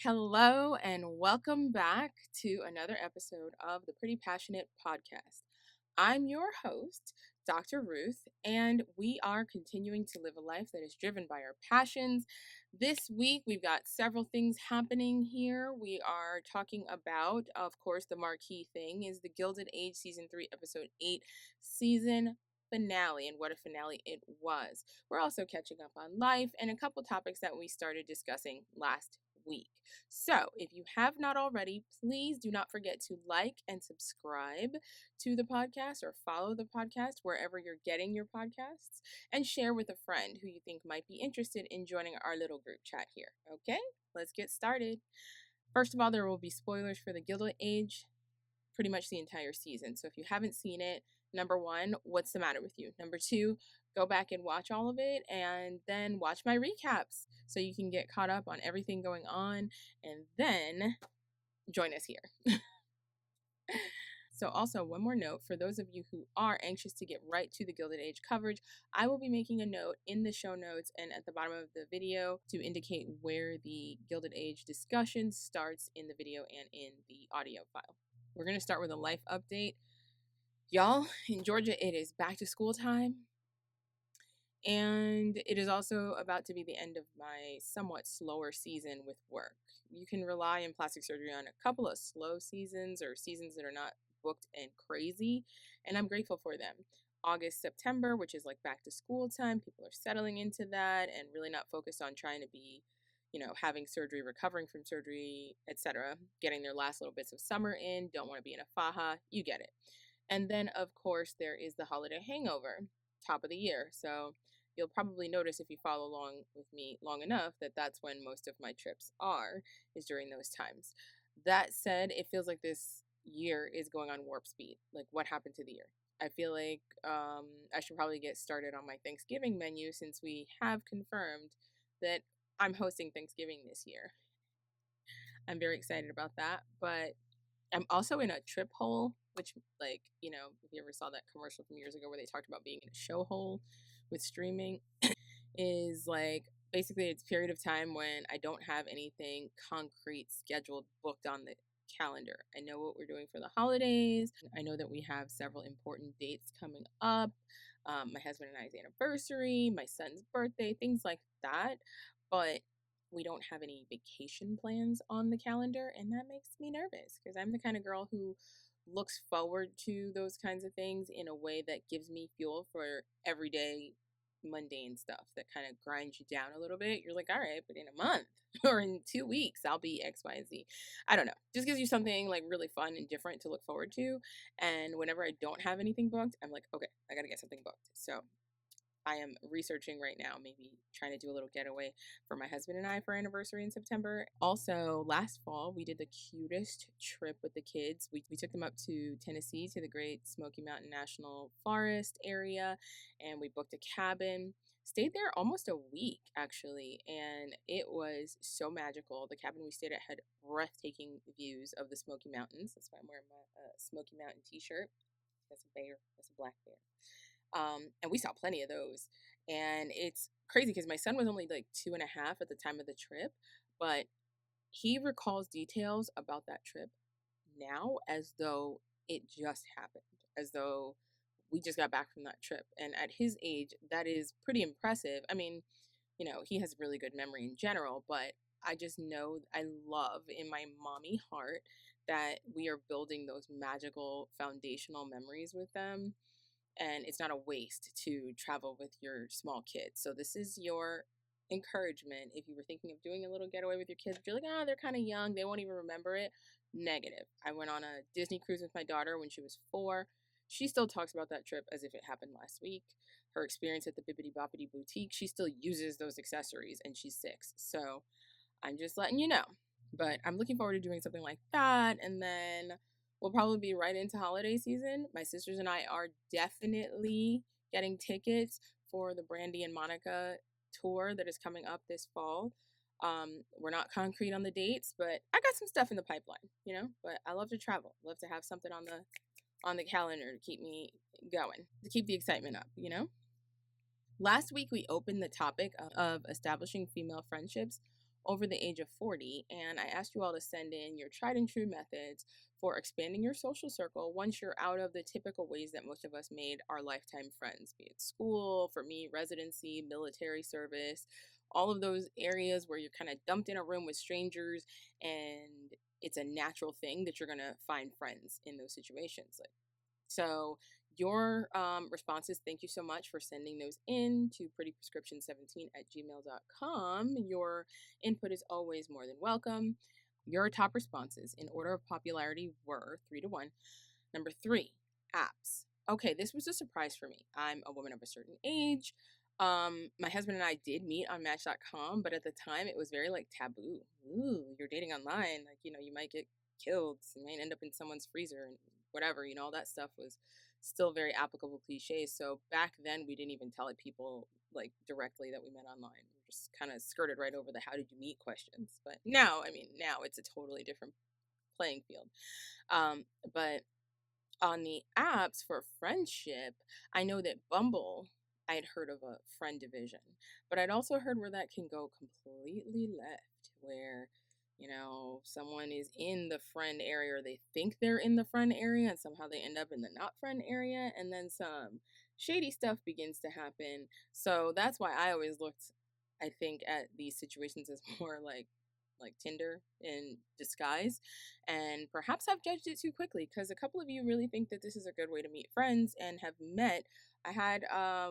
Hello, and welcome back to another episode of the Pretty Passionate Podcast. I'm your host, Dr. Ruth, and we are continuing to live a life that is driven by our passions. This week, we've got several things happening here. We are talking about, of course, the marquee thing is the Gilded Age Season 3, Episode 8 season finale, and what a finale it was. We're also catching up on life and a couple topics that we started discussing last week. So, if you have not already, please do not forget to like and subscribe to the podcast or follow the podcast wherever you're getting your podcasts and share with a friend who you think might be interested in joining our little group chat here. Okay, let's get started. First of all, there will be spoilers for the Gilded Age pretty much the entire season. So if you haven't seen it, number one, what's the matter with you? Number two, go back and watch all of it and then watch my recaps so you can get caught up on everything going on and then join us here. So also, one more note for those of you who are anxious to get right to the Gilded Age coverage, I will be making a note in the show notes and at the bottom of the video to indicate where the Gilded Age discussion starts in the video and in the audio file. We're going to start with a life update. Y'all, in Georgia, it is back to school time. And it is also about to be the end of my somewhat slower season with work. You can rely in plastic surgery on a couple of slow seasons or seasons that are not booked and crazy, and I'm grateful for them. August, September, which is like back to school time, people are settling into that and really not focused on trying to be, having surgery, recovering from surgery, etc., getting their last little bits of summer in, don't want to be in a faja, you get it. And then, of course, there is the holiday hangover, top of the year. So you'll probably notice if you follow along with me long enough that that's when most of my trips are, is during those times. That said, it feels like this year is going on warp speed. Like, what happened to the year? I feel like I should probably get started on my Thanksgiving menu since we have confirmed that I'm hosting Thanksgiving this year. I'm very excited about that, but I'm also in a trip hole, which, like, if you ever saw that commercial from years ago where they talked about being in a show hole with streaming, is like basically it's a period of time when I don't have anything concrete scheduled booked on the calendar. I know what we're doing for the holidays. I know that we have several important dates coming up. My husband and I's anniversary, my son's birthday, things like that. But we don't have any vacation plans on the calendar, and that makes me nervous because I'm the kind of girl who looks forward to those kinds of things in a way that gives me fuel for everyday mundane stuff that kind of grinds you down a little bit. You're like, all right, but in a month or in 2 weeks, I'll be X, Y, and Z. I don't know. Just gives you something like really fun and different to look forward to. And whenever I don't have anything booked, I'm like, okay, I got to get something booked. So I am researching right now, maybe trying to do a little getaway for my husband and I for our anniversary in September. Also, last fall, we did the cutest trip with the kids. We took them up to Tennessee to the Great Smoky Mountain National Forest area, and we booked a cabin. Stayed there almost a week, actually, and it was so magical. The cabin we stayed at had breathtaking views of the Smoky Mountains. That's why I'm wearing my Smoky Mountain t-shirt. That's a bear. That's a black bear. And we saw plenty of those. And it's crazy because my son was only like 2.5 at the time of the trip, but he recalls details about that trip now as though it just happened, as though we just got back from that trip. And at his age, that is pretty impressive. I mean, he has really good memory in general, but I just know I love in my mommy heart that we are building those magical foundational memories with them, and it's not a waste to travel with your small kids. So this is your encouragement. If you were thinking of doing a little getaway with your kids, if you're like, oh, they're kind of young, they won't even remember it. Negative. I went on a Disney cruise with my daughter when she was 4. She still talks about that trip as if it happened last week. Her experience at the Bibbidi Boppity Boutique, she still uses those accessories, and she's 6. So I'm just letting you know. But I'm looking forward to doing something like that. And then we'll probably be right into holiday season. My sisters and I are definitely getting tickets for the Brandy and Monica tour that is coming up this fall. We're not concrete on the dates, but I got some stuff in the pipeline, but I love to travel. Love to have something on the calendar to keep me going, to keep the excitement up. Last week we opened the topic of establishing female friendships over the age of 40, and I asked you all to send in your tried and true methods for expanding your social circle once you're out of the typical ways that most of us made our lifetime friends, be it school, for me, residency, military service, all of those areas where you're kind of dumped in a room with strangers, and it's a natural thing that you're going to find friends in those situations. Like, so your responses, thank you so much for sending those in to prettyprescription17@gmail.com. Your input is always more than welcome. Your top responses in order of popularity were 3 to 1. Number 3, apps. Okay, this was a surprise for me. I'm a woman of a certain age. My husband and I did meet on Match.com, but at the time it was very like taboo. Ooh, you're dating online. Like, you might get killed. You might end up in someone's freezer and whatever, all that stuff was still very applicable cliches. So back then we didn't even tell it people like directly that we met online. We just kind of skirted right over the how did you meet questions. But now, now it's a totally different playing field. But on the apps for friendship, I know that Bumble, I had heard of a friend division, but I'd also heard where that can go completely left, where, someone is in the friend area or they think they're in the friend area and somehow they end up in the not friend area, and then some shady stuff begins to happen. So that's why I always looked, I think, at these situations as more like Tinder in disguise. And perhaps I've judged it too quickly because a couple of you really think that this is a good way to meet friends and have met. I had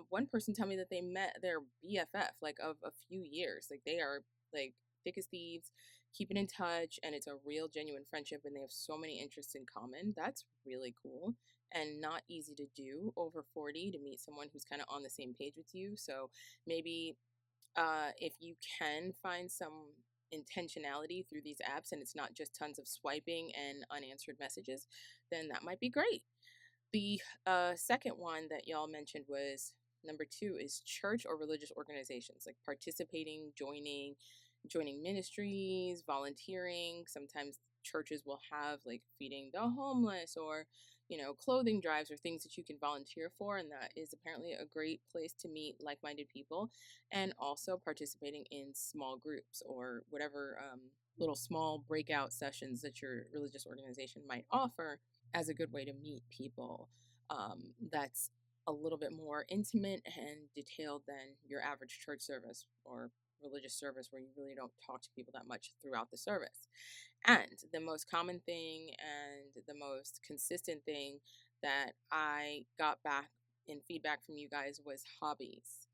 one person tell me that they met their BFF like of a few years. Like they are like thick as thieves, keeping in touch, and it's a real genuine friendship and they have so many interests in common. That's really cool and not easy to do over 40 to meet someone who's kind of on the same page with you. So maybe if you can find some intentionality through these apps and it's not just tons of swiping and unanswered messages, then that might be great. The second one that y'all mentioned was number 2 is church or religious organizations, like participating, joining ministries, volunteering. Sometimes churches will have like feeding the homeless or clothing drives or things that you can volunteer for, and that is apparently a great place to meet like-minded people. And also participating in small groups or whatever little small breakout sessions that your religious organization might offer as a good way to meet people. That's a little bit more intimate and detailed than your average church service or religious service where you really don't talk to people that much throughout the service. And the most common thing and the most consistent thing that I got back in feedback from you guys was hobbies.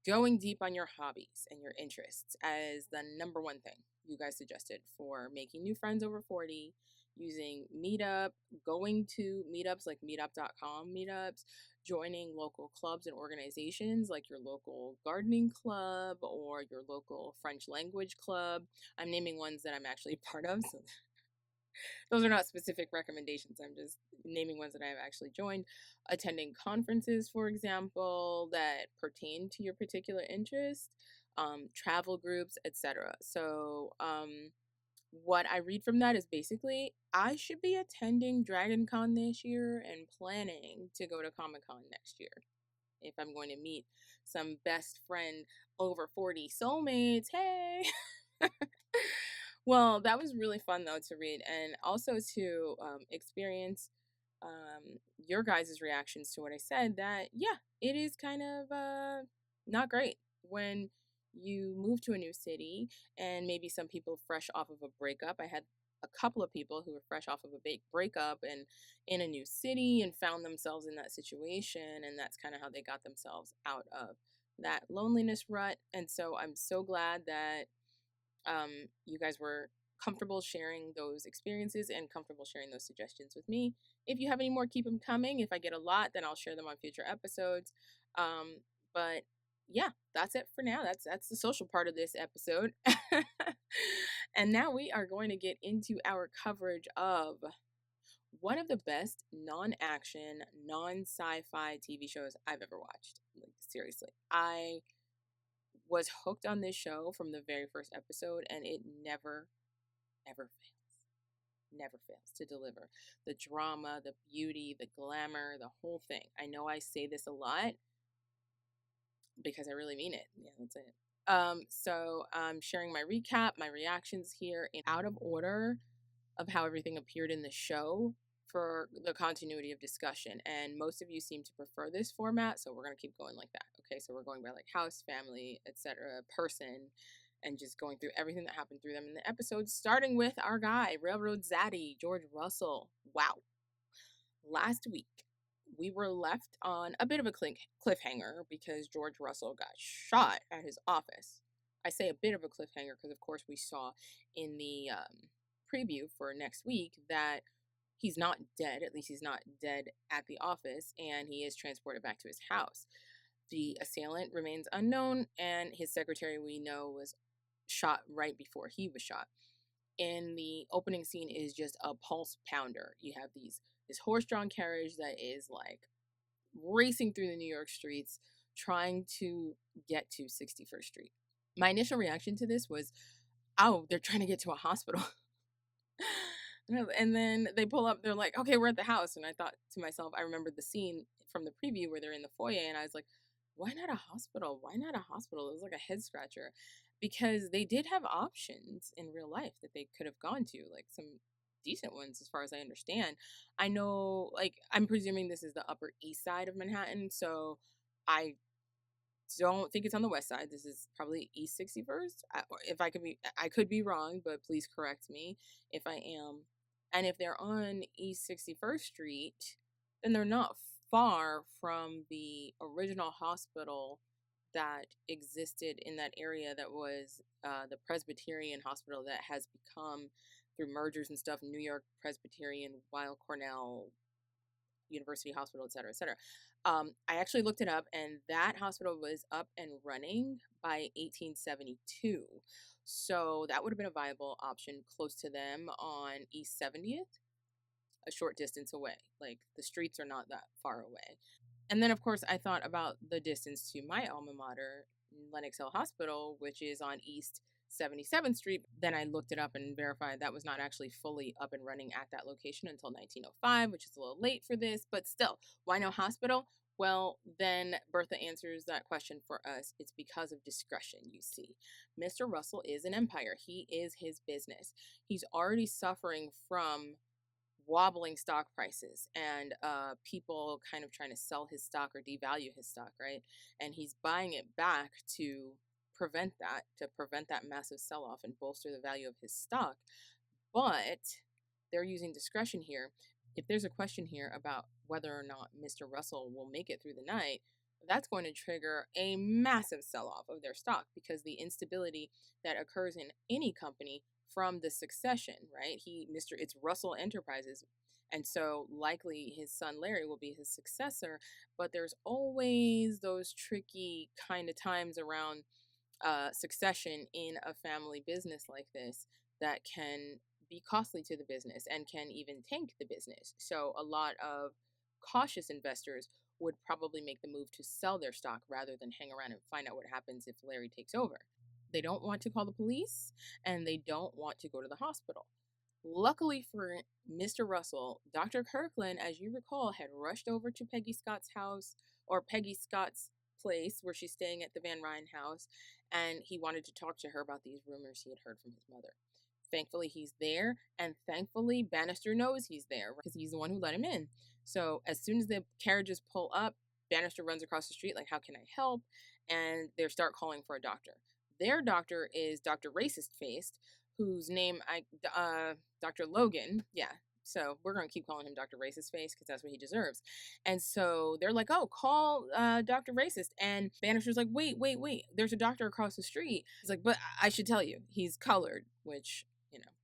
Going deep on your hobbies and your interests as the number one thing you guys suggested for making new friends over 40, using Meetup, going to meetups like meetup.com meetups, joining local clubs and organizations like your local gardening club or your local French language club. I'm naming ones that I'm actually part of, so those are not specific recommendations. I'm just naming ones that I have actually joined. Attending conferences, for example, that pertain to your particular interest, travel groups, etc. So, what I read from that is basically I should be attending Dragon Con this year and planning to go to Comic Con next year if I'm going to meet some best friend over 40 soulmates. Hey! Well, that was really fun though to read and also to experience your guys' reactions to what I said. That yeah, it is kind of not great when you move to a new city and maybe some people fresh off of a breakup. I had a couple of people who were fresh off of a big breakup and in a new city and found themselves in that situation, and that's kind of how they got themselves out of that loneliness rut. And so I'm so glad that you guys were comfortable sharing those experiences and comfortable sharing those suggestions with me. If you have any more, keep them coming. If I get a lot, then I'll share them on future episodes. But yeah, that's it for now. That's the social part of this episode. And now we are going to get into our coverage of one of the best non-action, non-sci-fi TV shows I've ever watched. Like, seriously, I was hooked on this show from the very first episode, and it never, ever never fails to deliver the drama, the beauty, the glamour, the whole thing. I know I say this a lot because I really mean it. Yeah, that's it. So I'm sharing my recap, my reactions here in out of order of how everything appeared in the show for the continuity of discussion. And most of you seem to prefer this format, so we're going to keep going like that. Okay, so we're going by like house, family, etc., person, and just going through everything that happened through them in the episode, starting with our guy, Railroad Zaddy, George Russell. Wow. Last week, we were left on a bit of a cliffhanger because George Russell got shot at his office. I say a bit of a cliffhanger because, of course, we saw in the preview for next week that he's not dead. At least he's not dead at the office, and he is transported back to his house. The assailant remains unknown, and his secretary, we know, was shot right before he was shot. In the opening scene is just a pulse pounder. You have this horse-drawn carriage that is like racing through the New York streets trying to get to 61st Street. My initial reaction to this was, oh, they're trying to get to a hospital. And then they pull up, they're like, okay, we're at the house. And I thought to myself, I remembered the scene from the preview where they're in the foyer, and I was like, why not a hospital? Why not a hospital? It was like a head scratcher because they did have options in real life that they could have gone to, like some decent ones as far as I understand. I know, like, I'm presuming this is the Upper East Side of Manhattan, so I don't think it's on the west side. This is probably East 61st. If I could be wrong, but please correct me if I am. And if they're on East 61st Street, then they're not far from the original hospital that existed in that area that was the Presbyterian hospital that has become, through mergers and stuff, New York Presbyterian, Weill Cornell University Hospital, et cetera, et cetera. I actually looked it up, and that hospital was up and running by 1872. So that would have been a viable option close to them on East 70th, a short distance away. Like, the streets are not that far away. And then, of course, I thought about the distance to my alma mater, Lenox Hill Hospital, which is on East 77th Street. Then I looked it up and verified that was not actually fully up and running at that location until 1905, which is a little late for this, but still, why no hospital? Well, then Bertha answers that question for us. It's because of discretion, you see. Mr. Russell is an empire. He is his business. He's already suffering from wobbling stock prices and people kind of trying to sell his stock or devalue his stock, right? And he's buying it back to prevent that massive sell-off and bolster the value of his stock. But they're using discretion here. If there's a question here about whether or not Mr. Russell will make it through the night, that's going to trigger a massive sell-off of their stock because the instability that occurs in any company from the succession, right? It's Russell Enterprises. And so likely his son Larry will be his successor, but there's always those tricky kind of times around succession in a family business like this that can be costly to the business and can even tank the business. So a lot of cautious investors would probably make the move to sell their stock rather than hang around and find out what happens if Larry takes over. They don't want to call the police and they don't want to go to the hospital. Luckily for Mr. Russell, Dr. Kirkland, as you recall, had rushed over to Peggy Scott's house, or Peggy Scott's place where she's staying at the Van Ryn house, and he wanted to talk to her about these rumors he had heard from his mother. Thankfully, he's there, and thankfully, Bannister knows he's there because he's the one who let him in. So as soon as the carriages pull up, Bannister runs across the street like, how can I help? And they start calling for a doctor. Their doctor is Dr. Racist Faced, whose name Dr. Logan, yeah. So we're going to keep calling him Dr. Racist Face because that's what he deserves. And so they're like, oh, call Dr. Racist. And Bannister's like, wait. There's a doctor across the street. He's like, but I should tell you, he's colored, which,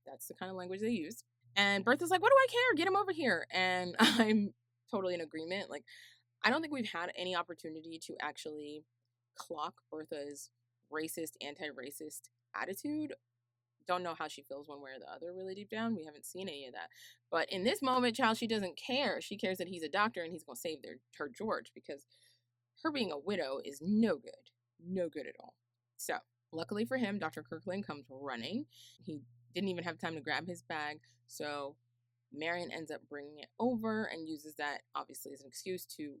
that's the kind of language they use. And Bertha's like, what do I care? Get him over here. And I'm totally in agreement. Like, I don't think we've had any opportunity to actually clock Bertha's racist, anti-racist attitude. Don't know how she feels one way or the other really deep down. We haven't seen any of that. But in this moment, child, she doesn't care. She cares that he's a doctor and he's going to save her George, because her being a widow is no good. No good at all. So, luckily for him, Dr. Kirkland comes running. He didn't even have time to grab his bag. So, Marion ends up bringing it over and uses that, obviously, as an excuse to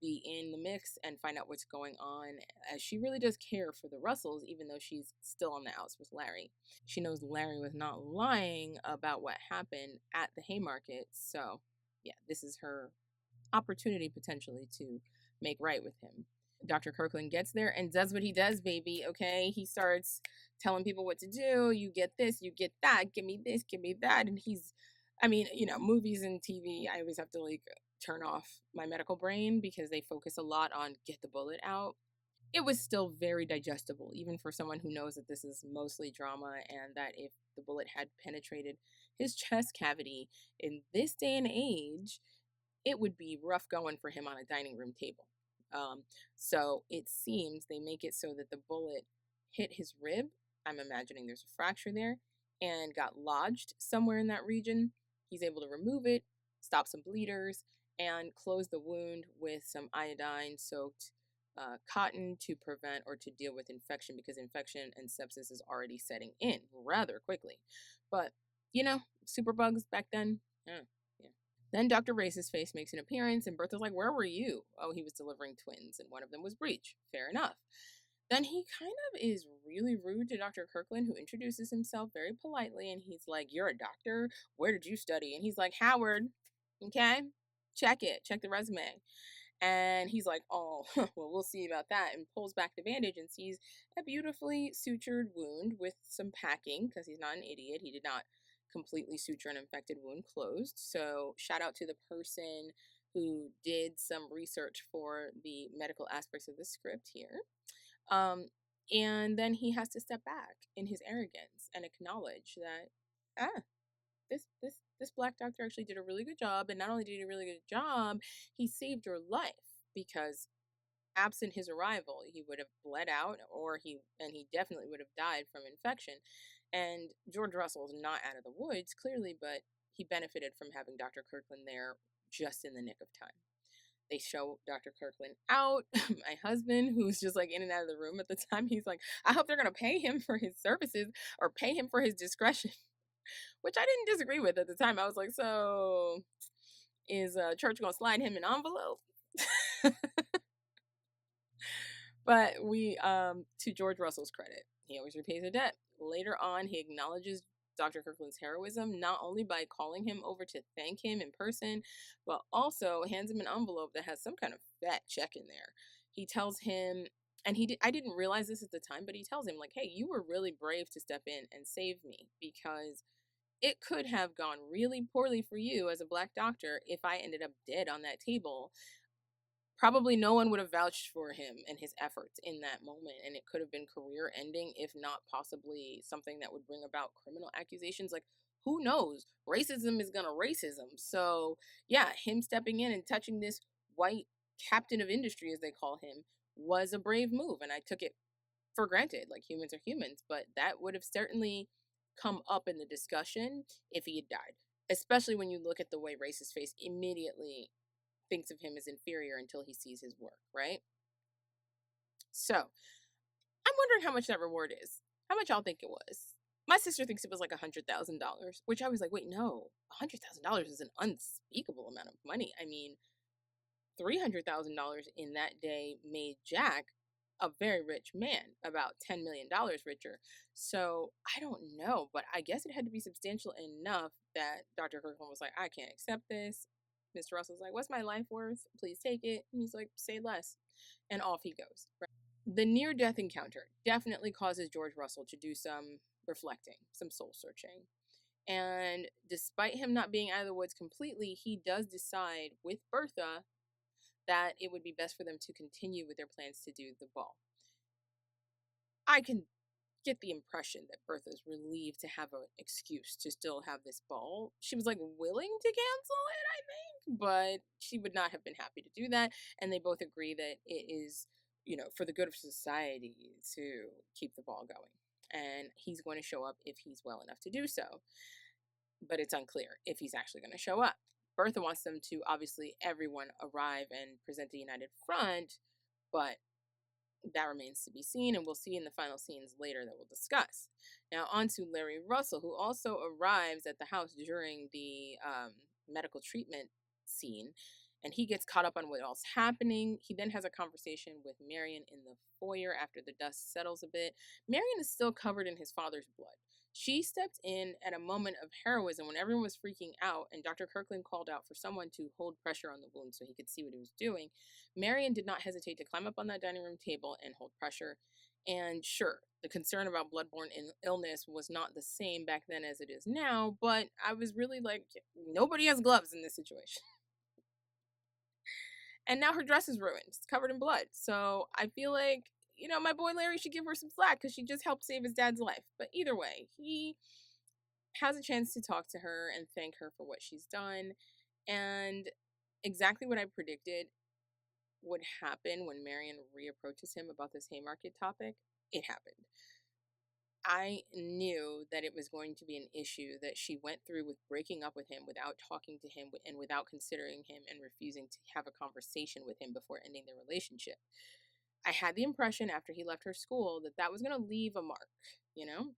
be in the mix and find out what's going on, as she really does care for the Russells, even though she's still on the outs with Larry. She knows Larry was not lying about what happened at the Haymarket, so yeah, this is her opportunity potentially to make right with him. Dr. Kirkland gets there and does what he does, baby. Okay, he starts telling people what to do. You get this, you get that, give me this, give me that. And I mean, movies and TV, I always have to like turn off my medical brain because they focus a lot on get the bullet out. It was still very digestible, even for someone who knows that this is mostly drama, and that if the bullet had penetrated his chest cavity in this day and age, it would be rough going for him on a dining room table. So it seems they make it so that the bullet hit his rib. I'm imagining there's a fracture there and got lodged somewhere in that region. He's able to remove it, stop some bleeders, and close the wound with some iodine soaked cotton to prevent or to deal with infection, because infection and sepsis is already setting in rather quickly. But, superbugs back then, yeah. Then Dr. Race's face makes an appearance, and Bertha's like, "Where were you?" "Oh, he was delivering twins, and one of them was breech." Fair enough. Then he kind of is really rude to Dr. Kirkland, who introduces himself very politely, and he's like, "You're a doctor? Where did you study?" And he's like, "Howard." Okay? Check it. Check the resume. And he's like, "Oh, well, we'll see about that," and pulls back the bandage and sees a beautifully sutured wound with some packing, because he's not an idiot. He did not completely suture an infected wound closed. So shout out to the person who did some research for the medical aspects of the script here. And then he has to step back in his arrogance and acknowledge that, this black doctor actually did a really good job, and not only did he do a really good job, he saved your life, because absent his arrival, he would have bled out, he definitely would have died from infection. And George Russell's not out of the woods, clearly, but he benefited from having Dr. Kirkland there just in the nick of time. They show Dr. Kirkland out. My husband, who's just like in and out of the room at the time, he's like, "I hope they're going to pay him for his services or pay him for his discretion," which I didn't disagree with at the time. I was like, so is church going to slide him an envelope? But to George Russell's credit, he always repays a debt. Later on, he acknowledges Dr. Kirkland's heroism, not only by calling him over to thank him in person, but also hands him an envelope that has some kind of fat check in there. He tells him, and I didn't realize this at the time, but he tells him, like, "Hey, you were really brave to step in and save me, because it could have gone really poorly for you as a black doctor if I ended up dead on that table. Probably no one would have vouched for him and his efforts in that moment, and it could have been career ending, if not possibly something that would bring about criminal accusations. Like, who knows? Racism is gonna racism. So yeah, him stepping in and touching this white captain of industry, as they call him, was a brave move, and I took it for granted. Like, humans are humans, but that would have certainly come up in the discussion if he had died, especially when you look at the way Race's face immediately thinks of him as inferior until he sees his work, right? So I'm wondering how much that reward is. How much y'all think it was? My sister thinks it was like $100,000, which I was like, wait, no, $100,000 is an unspeakable amount of money. I mean, $300,000 in that day made Jack a very rich man, about $10 million richer. So I don't know, but I guess it had to be substantial enough that Dr. Kirkland was like, "I can't accept this." Mr. Russell's like, "What's my life worth? Please take it." And he's like, "Say less." And off he goes. Right? The near-death encounter definitely causes George Russell to do some reflecting, some soul searching. And despite him not being out of the woods completely, he does decide with Bertha that it would be best for them to continue with their plans to do the ball. I can get the impression that Bertha's relieved to have an excuse to still have this ball. She was like willing to cancel it, I think, but she would not have been happy to do that. And they both agree that it is, for the good of society to keep the ball going. And he's going to show up if he's well enough to do so. But it's unclear if he's actually going to show up. Bertha wants them to, obviously, everyone arrive and present the united front, but that remains to be seen, and we'll see in the final scenes later that we'll discuss. Now, on to Larry Russell, who also arrives at the house during the medical treatment scene, and he gets caught up on what else happening. He then has a conversation with Marion in the foyer after the dust settles a bit. Marion is still covered in his father's blood. She stepped in at a moment of heroism when everyone was freaking out, and Dr. Kirkland called out for someone to hold pressure on the wound so he could see what he was doing. Marion did not hesitate to climb up on that dining room table and hold pressure. And sure, the concern about bloodborne illness was not the same back then as it is now, but I was really like, nobody has gloves in this situation. And now her dress is ruined. It's covered in blood. So I feel like, my boy Larry should give her some slack because she just helped save his dad's life. But either way, he has a chance to talk to her and thank her for what she's done. And exactly what I predicted would happen when Marion reapproaches him about this Haymarket topic, it happened. I knew that it was going to be an issue that she went through with breaking up with him without talking to him and without considering him and refusing to have a conversation with him before ending their relationship. I had the impression after he left her school that that was going to leave a mark, you know?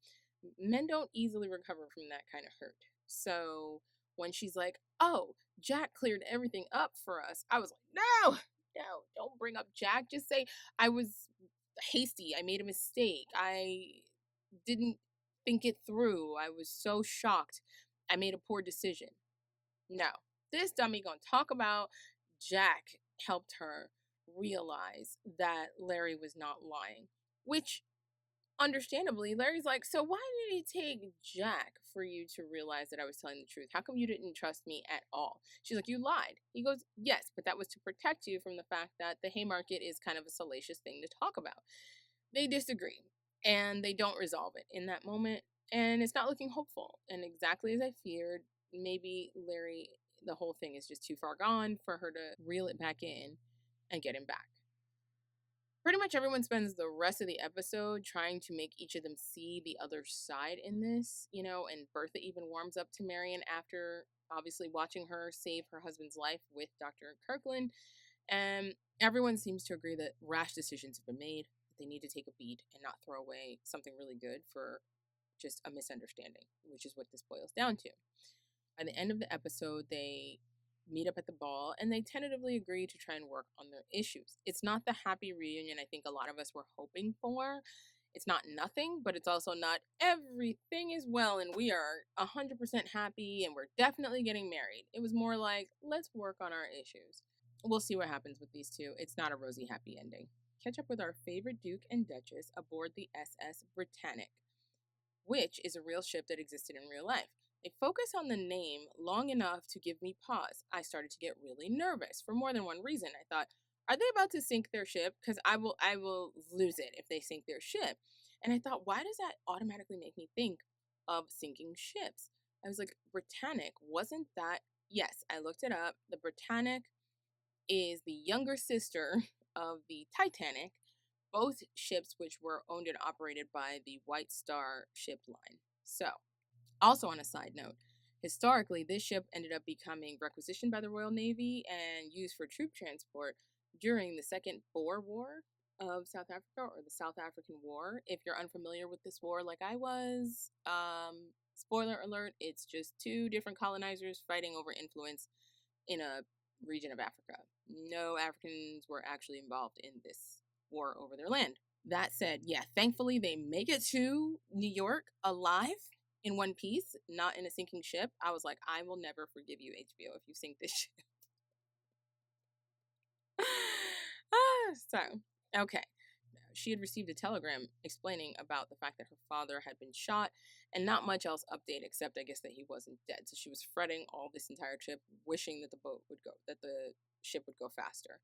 Men don't easily recover from that kind of hurt. So when she's like, oh, Jack cleared everything up for us, I was like, no, don't bring up Jack. Just say, I was hasty. I made a mistake. I didn't think it through. I was so shocked. I made a poor decision. No, this dummy gonna talk about Jack helped her realize that Larry was not lying, which understandably, Larry's like, so why did it take Jack for you to realize that I was telling the truth? How come you didn't trust me at all? She's like, you lied. He goes, yes, but that was to protect you from the fact that the Haymarket is kind of a salacious thing to talk about. They disagree, and they don't resolve it in that moment, and it's not looking hopeful. And exactly as I feared, maybe Larry, the whole thing is just too far gone for her to reel it back in and get him back. Pretty much everyone spends the rest of the episode trying to make each of them see the other side in this, and Bertha even warms up to Marion after obviously watching her save her husband's life with Dr. Kirkland. And everyone seems to agree that rash decisions have been made, that they need to take a beat and not throw away something really good for just a misunderstanding, which is what this boils down to. By the end of the episode, they meet up at the ball and they tentatively agree to try and work on their issues. It's not the happy reunion I think a lot of us were hoping for. It's not nothing, but it's also not everything is well and we are 100% happy and we're definitely getting married. It was more like, let's work on our issues. We'll see what happens with these two. It's not a rosy happy ending. Catch up with our favorite Duke and Duchess aboard the SS Britannic, which is a real ship that existed in real life. They focus on the name long enough to give me pause. I started to get really nervous for more than one reason. I thought, are they about to sink their ship? Because I will lose it if they sink their ship. And I thought, why does that automatically make me think of sinking ships? I was like, Britannic, wasn't that? Yes, I looked it up. The Britannic is the younger sister of the Titanic, both ships which were owned and operated by the White Star ship line. So, also on a side note, historically, this ship ended up becoming requisitioned by the Royal Navy and used for troop transport during the Second Boer War of South Africa, or the South African War. If you're unfamiliar with this war like I was, spoiler alert, it's just two different colonizers fighting over influence in a region of Africa. No Africans were actually involved in this war over their land. That said, yeah, thankfully they make it to New York alive in one piece, not in a sinking ship. I was like, I will never forgive you, HBO, if you sink this ship. So, okay. She had received a telegram explaining about the fact that her father had been shot and not much else update except I guess that he wasn't dead. So she was fretting all this entire trip, wishing that the ship would go faster,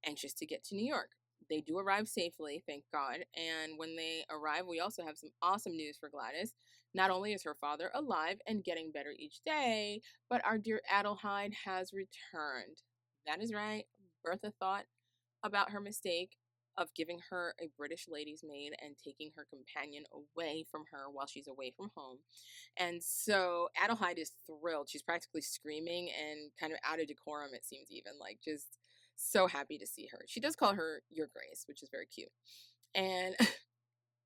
anxious to get to New York. They do arrive safely, thank God. And when they arrive, we also have some awesome news for Gladys. Not only is her father alive and getting better each day, but our dear Adelheid has returned. That is right. Bertha thought about her mistake of giving her a British lady's maid and taking her companion away from her while she's away from home. And so Adelheid is thrilled. She's practically screaming and kind of out of decorum, it seems, even like just so happy to see her. She does call her Your Grace, which is very cute. And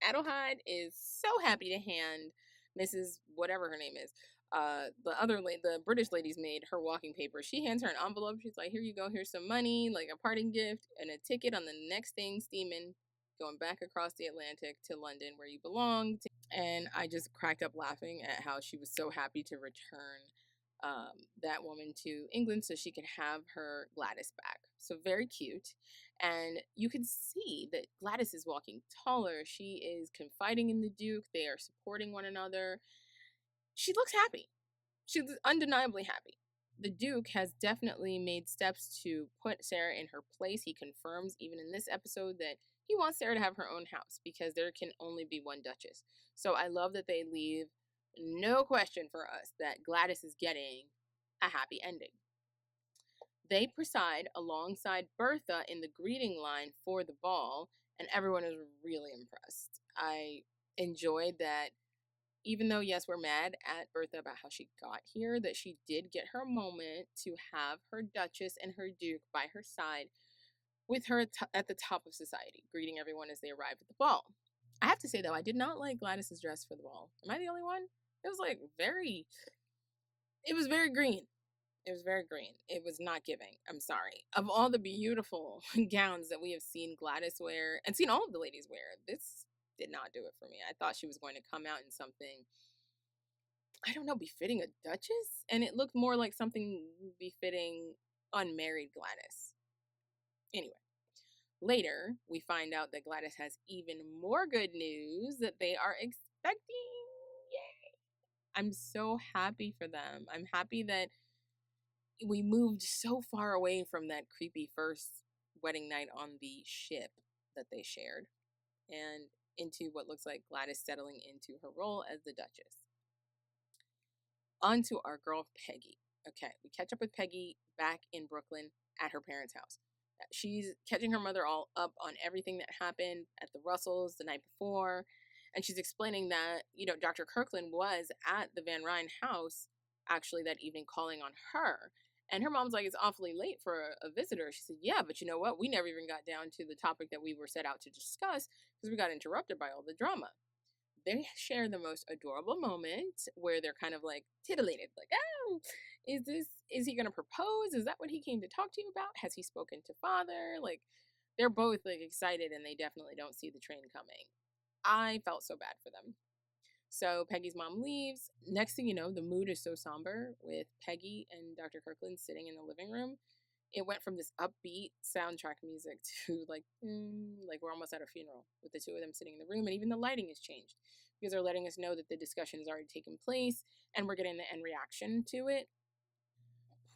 Adelheid is so happy to hand Mrs. whatever her name is The British lady's maid, her walking paper. She hands her an envelope. She's like, "Here you go. Here's some money, like a parting gift, and a ticket on the next thing steaming, going back across the Atlantic to London, where you belong." And I just cracked up laughing at how she was so happy to return that woman to England so she could have her Gladys back. So very cute. And you can see that Gladys is walking taller. She is confiding in the Duke. They are supporting one another. She looks happy. She's undeniably happy. The Duke has definitely made steps to put Sarah in her place. He confirms, even in this episode, that he wants Sarah to have her own house because there can only be one Duchess. So I love that they leave no question for us that Gladys is getting a happy ending. They preside alongside Bertha in the greeting line for the ball, and everyone is really impressed. I enjoyed that, even though, yes, we're mad at Bertha about how she got here, that she did get her moment to have her Duchess and her Duke by her side with her at the top of society, greeting everyone as they arrive at the ball. I have to say, though, I did not like Gladys's dress for the ball. Am I the only one? It was very green. It was very green. It was not giving. I'm sorry. Of all the beautiful gowns that we have seen Gladys wear and seen all of the ladies wear, this did not do it for me. I thought she was going to come out in something, I don't know, befitting a Duchess, and it looked more like something befitting unmarried Gladys. Anyway, later we find out that Gladys has even more good news that they are expecting. Yay! I'm so happy for them. I'm happy that we moved so far away from that creepy first wedding night on the ship that they shared and into what looks like Gladys settling into her role as the Duchess. On to our girl, Peggy. Okay, we catch up with Peggy back in Brooklyn at her parents' house. She's catching her mother all up on everything that happened at the Russells the night before. And she's explaining that, Dr. Kirkland was at the Van Ryn house actually that evening calling on her. And her mom's like, "It's awfully late for a visitor." She said, "Yeah, but you know what? We never even got down to the topic that we were set out to discuss because we got interrupted by all the drama." They share the most adorable moment where they're kind of like titillated, like, "Oh, is he going to propose? Is that what he came to talk to you about? Has he spoken to father?" Like, they're both like excited and they definitely don't see the train coming. I felt so bad for them. So Peggy's mom leaves. Next thing you know, the mood is so somber with Peggy and Dr. Kirkland sitting in the living room. It went from this upbeat soundtrack music to like we're almost at a funeral with the two of them sitting in the room, and even the lighting has changed because they're letting us know that the discussion has already taken place and we're getting the end reaction to it.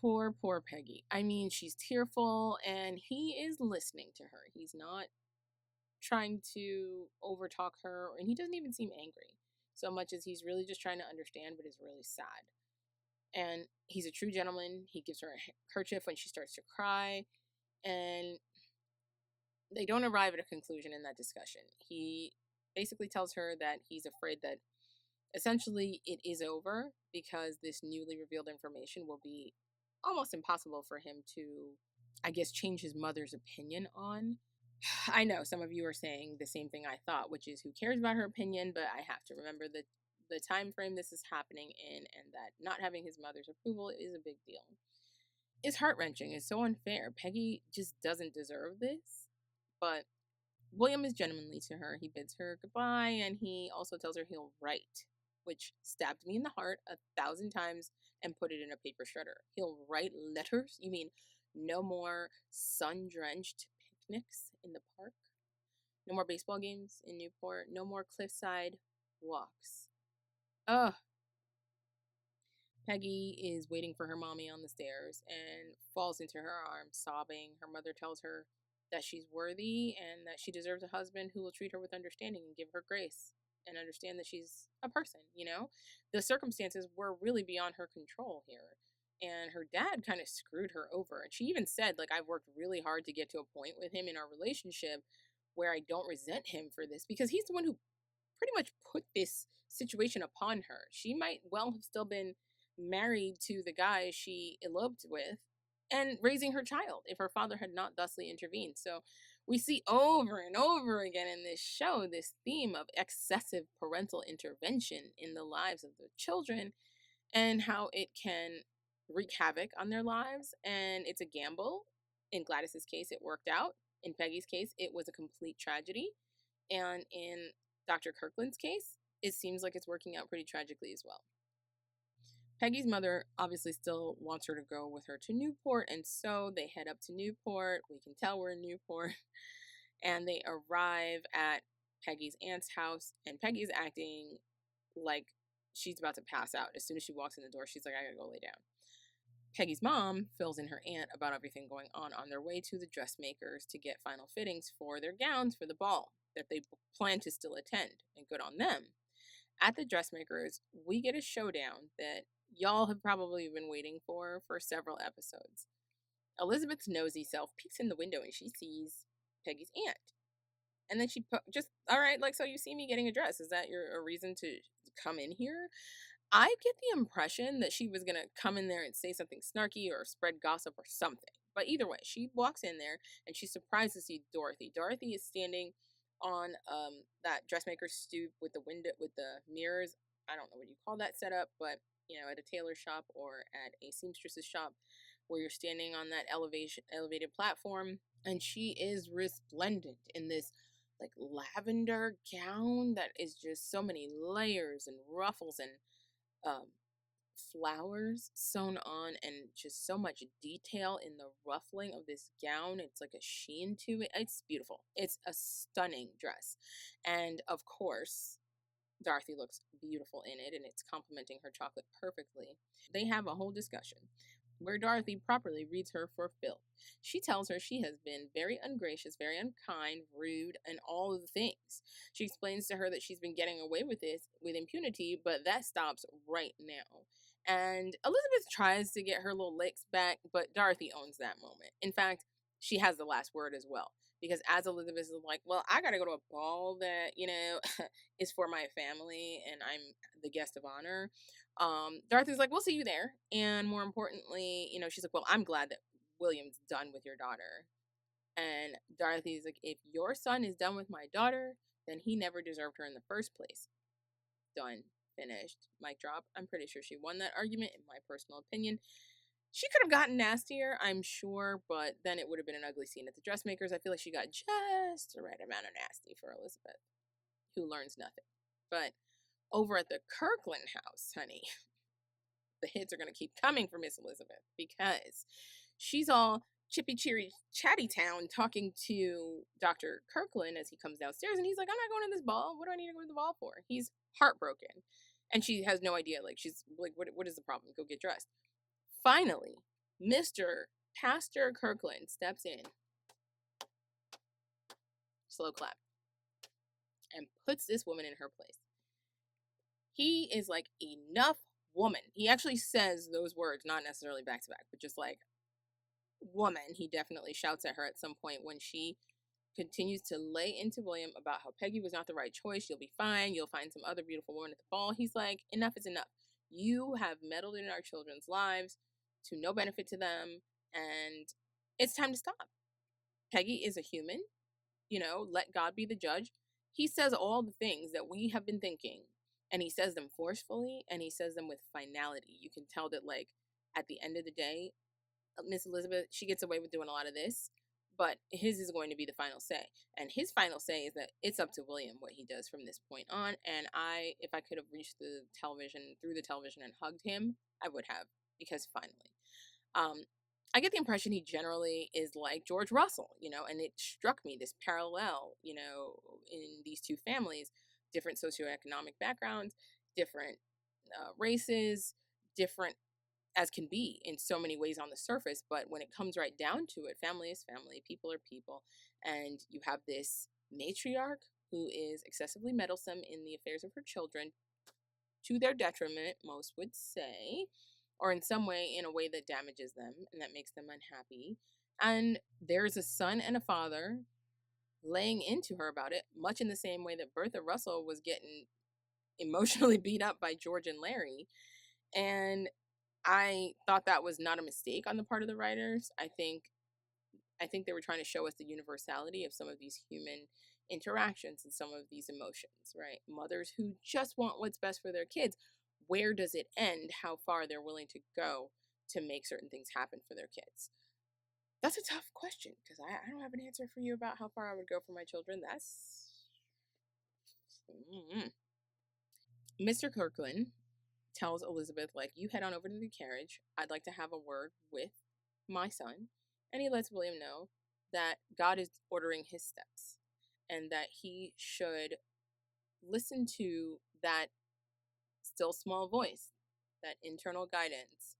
Poor Peggy. I mean, she's tearful and he is listening to her. He's not trying to overtalk her, and he doesn't even seem angry so much as he's really just trying to understand, but is really sad. And he's a true gentleman. He gives her a kerchief when she starts to cry, and they don't arrive at a conclusion in that discussion. He basically tells her that he's afraid that essentially it is over because this newly revealed information will be almost impossible for him to, I guess, change his mother's opinion on. I know some of you are saying the same thing I thought, which is, who cares about her opinion? But I have to remember that the time frame this is happening in, and that not having his mother's approval is a big deal. It's heart-wrenching. It's so unfair. Peggy just doesn't deserve this. But William is genuinely to her. He bids her goodbye, and he also tells her he'll write, which stabbed me in the heart 1,000 times and put it in a paper shredder. He'll write letters? You mean no more sun-drenched picnics in the park? No more baseball games in Newport? No more cliffside walks? Ugh. Peggy is waiting for her mommy on the stairs and falls into her arms, sobbing. Her mother tells her that she's worthy and that she deserves a husband who will treat her with understanding and give her grace and understand that she's a person, The circumstances were really beyond her control here. And her dad kind of screwed her over. And she even said, like, "I've worked really hard to get to a point with him in our relationship where I don't resent him for this," because he's the one who pretty much put this situation upon her. She might well have still been married to the guy she eloped with and raising her child if her father had not thusly intervened. So we see over and over again in this show this theme of excessive parental intervention in the lives of the children. and how it can wreak havoc on their lives. And it's a gamble. In Gladys's case, it worked out. In Peggy's case, it was a complete tragedy. And in Dr. Kirkland's case, it seems like it's working out pretty tragically as well. Peggy's mother obviously still wants her to go with her to Newport, and so they head up to Newport. We can tell we're in Newport. And they arrive at Peggy's aunt's house, and Peggy's acting like she's about to pass out. As soon as she walks in the door, she's like, I gotta go lay down. Peggy's mom fills in her aunt about everything going on their way to the dressmakers to get final fittings for their gowns for the ball that they plan to still attend, and good on them. At the dressmakers, we get a showdown that y'all have probably been waiting for several episodes. Elizabeth's nosy self peeks in the window and she sees Peggy's aunt. And then she just, all right, like, so you see me getting a dress. Is that a reason to come in here? I get the impression that she was going to come in there and say something snarky or spread gossip or something. But either way, she walks in there and she's surprised to see Dorothy. Dorothy is standing on that dressmaker stoop with the window, with the mirrors. I don't know what you call that setup, but at a tailor shop or at a seamstress's shop where you're standing on that elevated platform. And she is resplendent in this like lavender gown that is just so many layers and ruffles and flowers sewn on, and just so much detail in the ruffling of this gown. It's like a sheen to it. It's beautiful. It's a stunning dress. And of course, Dorothy looks beautiful in it, and it's complementing her chocolate perfectly. They have a whole discussion where Dorothy properly reads her for filth. She tells her she has been very ungracious, very unkind, rude, and all of the things. She explains to her that she's been getting away with this with impunity, but that stops right now. And Elizabeth tries to get her little licks back, but Dorothy owns that moment. In fact, she has the last word as well. Because as Elizabeth is like, well, I gotta go to a ball that, is for my family and I'm the guest of honor. Dorothy's like, we'll see you there. And more importantly, she's like, well, I'm glad that William's done with your daughter. And Dorothy's like, if your son is done with my daughter, then he never deserved her in the first place. Done. Finished. Mic drop. I'm pretty sure she won that argument, in my personal opinion. She could have gotten nastier, I'm sure, but then it would have been an ugly scene at the dressmakers. I feel like she got just the right amount of nasty for Elizabeth, who learns nothing. But over at the Kirkland house, honey, the hits are going to keep coming for Miss Elizabeth, because she's all chippy cheery chatty town talking to Dr. Kirkland as he comes downstairs, and he's like, I'm not going to this ball. What do I need to go to the ball for? He's heartbroken. And she has no idea. Like, she's like, what is the problem? Go get dressed. Finally, Mr. Pastor Kirkland steps in, slow clap, and puts this woman in her place. He is like, enough, woman. He actually says those words, not necessarily back to back, but just like, woman. He definitely shouts at her at some point when she continues to lay into William about how Peggy was not the right choice. You'll be fine. You'll find some other beautiful woman at the ball. He's like, enough is enough. You have meddled in our children's lives to no benefit to them, and it's time to stop. Peggy is a human, let God be the judge. He says all the things that we have been thinking, and he says them forcefully, and he says them with finality. You can tell that, like, at the end of the day, Miss Elizabeth, she gets away with doing a lot of this, but his is going to be the final say. And his final say is that it's up to William what he does from this point on. And if I could have reached through the television and hugged him, I would have, because finally. I get the impression he generally is like George Russell, and it struck me, this parallel, in these two families, different socioeconomic backgrounds, different races, different as can be in so many ways on the surface, but when it comes right down to it, family is family, people are people, and you have this matriarch who is excessively meddlesome in the affairs of her children, to their detriment, most would say, or in some way, in a way that damages them and that makes them unhappy. And there's a son and a father laying into her about it, much in the same way that Bertha Russell was getting emotionally beat up by George and Larry. And I thought that was not a mistake on the part of the writers. I think they were trying to show us the universality of some of these human interactions and some of these emotions, right? Mothers who just want what's best for their kids, where does it end? How far they're willing to go to make certain things happen for their kids? That's a tough question because I don't have an answer for you about how far I would go for my children. That's. Mm-hmm. Mr. Kirkland tells Elizabeth, like, you head on over to the carriage. I'd like to have a word with my son. And he lets William know that God is ordering his steps and that he should listen to that still small voice, that internal guidance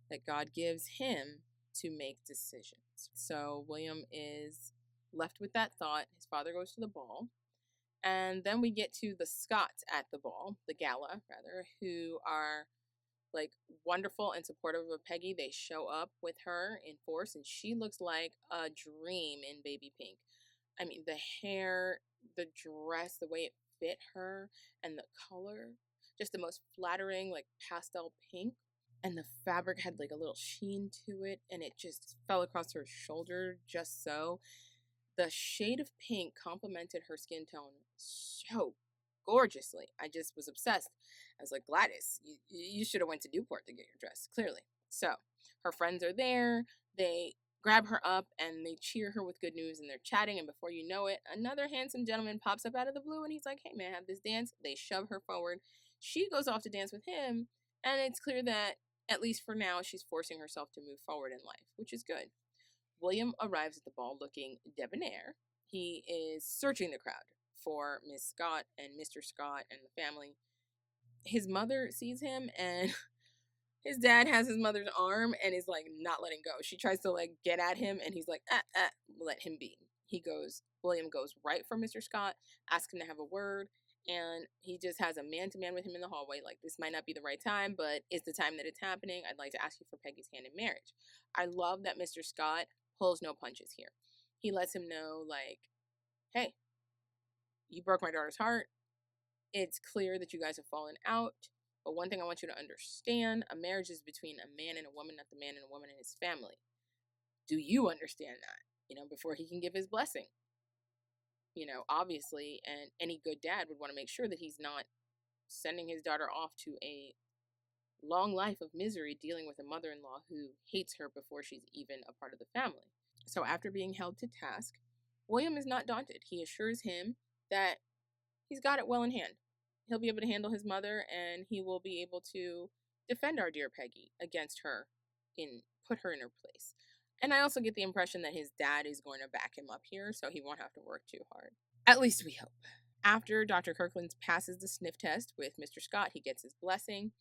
that God gives him to make decisions. So William is left with that thought. His father goes to the ball. And then we get to the Scots at the ball, the gala, rather, who are like wonderful and supportive of Peggy. They show up with her in force, and she looks like a dream in baby pink. I mean, the hair, the dress, the way it fit her, and the color, just the most flattering, like pastel pink. And the fabric had like a little sheen to it, and it just fell across her shoulder just so. The shade of pink complemented her skin tone so gorgeously. I just was obsessed. I was like, Gladys, you should have went to Newport to get your dress, clearly. So her friends are there. They grab her up and they cheer her with good news, and they're chatting, and before you know it, another handsome gentleman pops up out of the blue and he's like, hey man, have this dance. They shove her forward. She goes off to dance with him, and it's clear that at least for now she's forcing herself to move forward in life, which is good. William arrives at the ball looking debonair. He is searching the crowd for Miss Scott and Mr. Scott and the family. His mother sees him, and his dad has his mother's arm and is like not letting go. She tries to like get at him, and he's like, let him be. William goes right for Mr. Scott, asks him to have a word, and he just has a man to man with him in the hallway. Like, this might not be the right time, but it's the time that it's happening. I'd like to ask you for Peggy's hand in marriage. I love that Mr. Scott pulls no punches here. He lets him know, like, hey, you broke my daughter's heart. It's clear that you guys have fallen out. But one thing I want you to understand, a marriage is between a man and a woman, not the man and a woman and his family. Do you understand that? Before he can give his blessing. Obviously, and any good dad would want to make sure that he's not sending his daughter off to a long life of misery dealing with a mother-in-law who hates her before she's even a part of the family. So after being held to task, William is not daunted. He assures him that he's got it well in hand. He'll be able to handle his mother, and he will be able to defend our dear Peggy against her and put her in her place. And I also get the impression that his dad is going to back him up here, so he won't have to work too hard. At least we hope. After Dr. Kirkland passes the sniff test with Mr. Scott, he gets his blessing,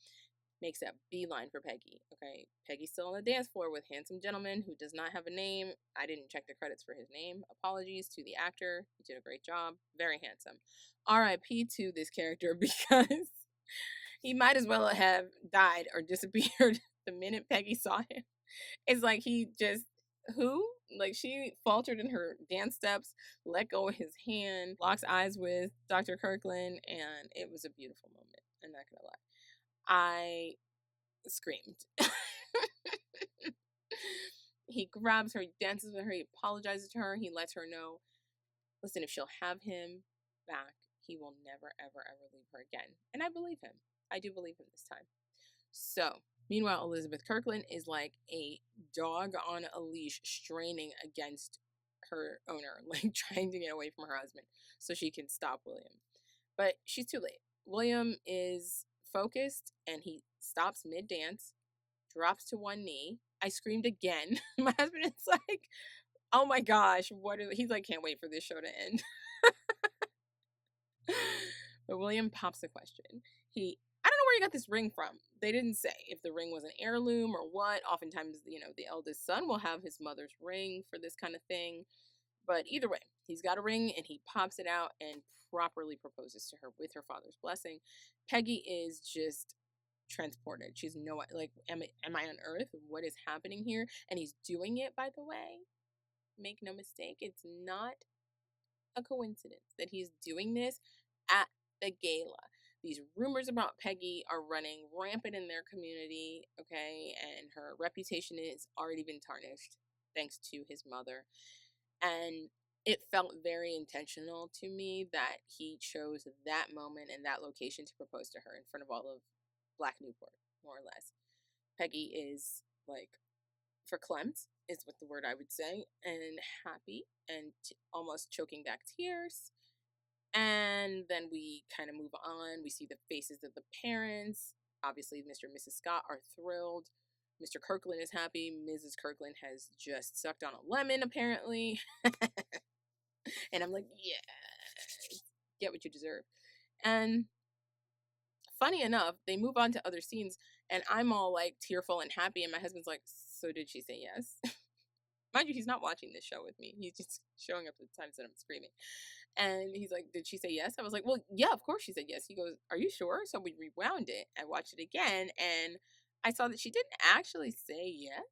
makes a beeline for Peggy. Okay, Peggy's still on the dance floor with handsome gentleman who does not have a name. I didn't check the credits for his name. Apologies to the actor. He did a great job. Very handsome. R.I.P. to this character because he might as well have died or disappeared the minute Peggy saw him. It's like he just, who? Like, she faltered in her dance steps, let go of his hand, locks eyes with Dr. Kirkland, and it was a beautiful moment. I'm not gonna lie. I screamed. He grabs her, he dances with her, he apologizes to her, he lets her know, listen, if she'll have him back, he will never, ever, ever leave her again. And I believe him. I do believe him this time. So, meanwhile, Elizabeth Kirkland is like a dog on a leash straining against her owner, like trying to get away from her husband so she can stop William. But she's too late. William is focused and he stops mid-dance, drops to one knee. I screamed again. My husband is like, oh my gosh, he's like, can't wait for this show to end. But William pops the question. I don't know where he got this ring from. They didn't say if the ring was an heirloom or what. Oftentimes, the eldest son will have his mother's ring for this kind of thing. But either way, he's got a ring and he pops it out and properly proposes to her with her father's blessing. Peggy is just transported. She's like, am I on Earth? What is happening here? And he's doing it, by the way. Make no mistake, it's not a coincidence that he's doing this at the gala. These rumors about Peggy are running rampant in their community, okay, and her reputation has already been tarnished thanks to his mother. And it felt very intentional to me that he chose that moment and that location to propose to her in front of all of Black Newport, more or less. Peggy is like verklempt, is what the word I would say, and happy and almost choking back tears. And then we kind of move on. We see the faces of the parents. Obviously, Mr. and Mrs. Scott are thrilled. Mr. Kirkland is happy. Mrs. Kirkland has just sucked on a lemon, apparently. And I'm like, yeah, get what you deserve. And funny enough, they move on to other scenes, and I'm all like tearful and happy. And my husband's like, so did she say yes? Mind you, he's not watching this show with me. He's just showing up at the times that I'm screaming. And he's like, did she say yes? I was like, well, yeah, of course she said yes. He goes, are you sure? So we rewound it. I watched it again, and I saw that she didn't actually say yes.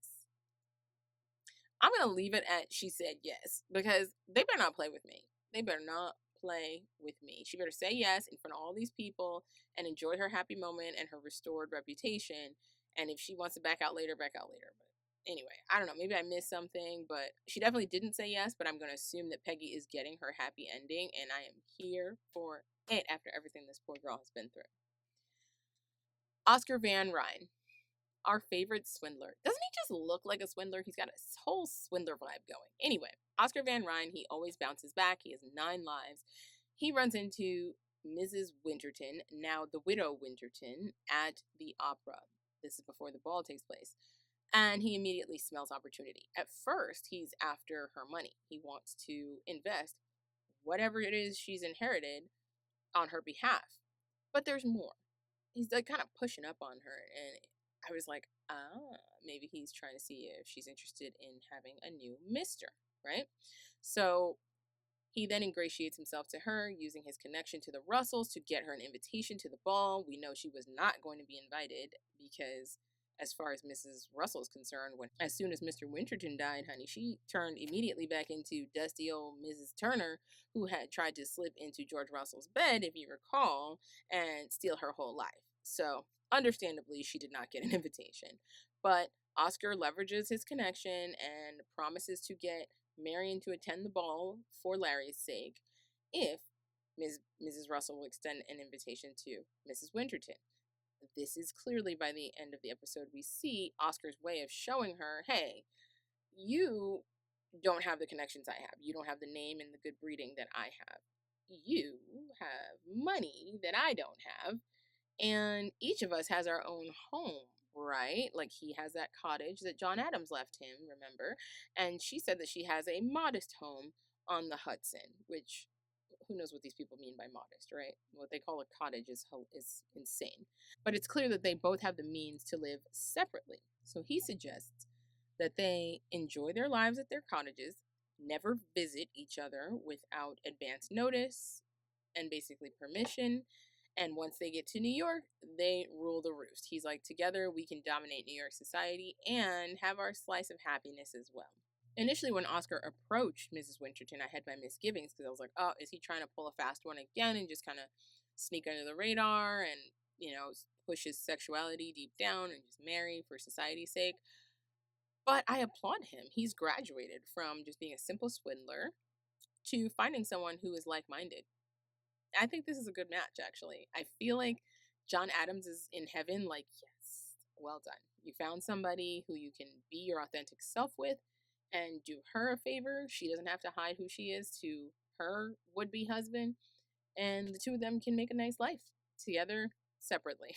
I'm going to leave it at she said yes, because they better not play with me. They better not play with me. She better say yes in front of all these people and enjoy her happy moment and her restored reputation. And if she wants to back out later, back out later. But anyway, I don't know. Maybe I missed something, but she definitely didn't say yes. But I'm going to assume that Peggy is getting her happy ending, and I am here for it after everything this poor girl has been through. Oscar Van Ryn, our favorite swindler. Doesn't he just look like a swindler? He's got a whole swindler vibe going. Anyway, Oscar Van Ryn, he always bounces back. He has 9 lives. He runs into Mrs. Winterton, now the widow Winterton, at the opera. This is before the ball takes place. And he immediately smells opportunity. At first, he's after her money. He wants to invest whatever it is she's inherited on her behalf. But there's more. He's like kind of pushing up on her, and I was like, maybe he's trying to see if she's interested in having a new mister, right? So he then ingratiates himself to her using his connection to the Russells to get her an invitation to the ball. We know she was not going to be invited because, as far as Mrs. Russell is concerned, when as soon as Mr. Winterton died, honey, she turned immediately back into dusty old Mrs. Turner, who had tried to slip into George Russell's bed, if you recall, and steal her whole life. So, understandably, she did not get an invitation. But Oscar leverages his connection and promises to get Marion to attend the ball for Larry's sake if Mrs. Russell will extend an invitation to Mrs. Winterton. This is clearly, by the end of the episode, we see Oscar's way of showing her, hey, you don't have the connections I have. You don't have the name and the good breeding that I have. You have money that I don't have. And each of us has our own home, right? Like he has that cottage that John Adams left him, remember? And she said that she has a modest home on the Hudson, which who knows what these people mean by modest, right? What they call a cottage is insane. But it's clear that they both have the means to live separately. So he suggests that they enjoy their lives at their cottages, never visit each other without advance notice and basically permission. And once they get to New York, they rule the roost. He's like, together we can dominate New York society and have our slice of happiness as well. Initially, when Oscar approached Mrs. Winterton, I had my misgivings because I was like, oh, is he trying to pull a fast one again and just kind of sneak under the radar and, push his sexuality deep down and just marry for society's sake? But I applaud him. He's graduated from just being a simple swindler to finding someone who is like minded. I think this is a good match, actually. I feel like John Adams is in heaven, like, yes, well done. You found somebody who you can be your authentic self with and do her a favor. She doesn't have to hide who she is to her would-be husband. And the two of them can make a nice life together, separately.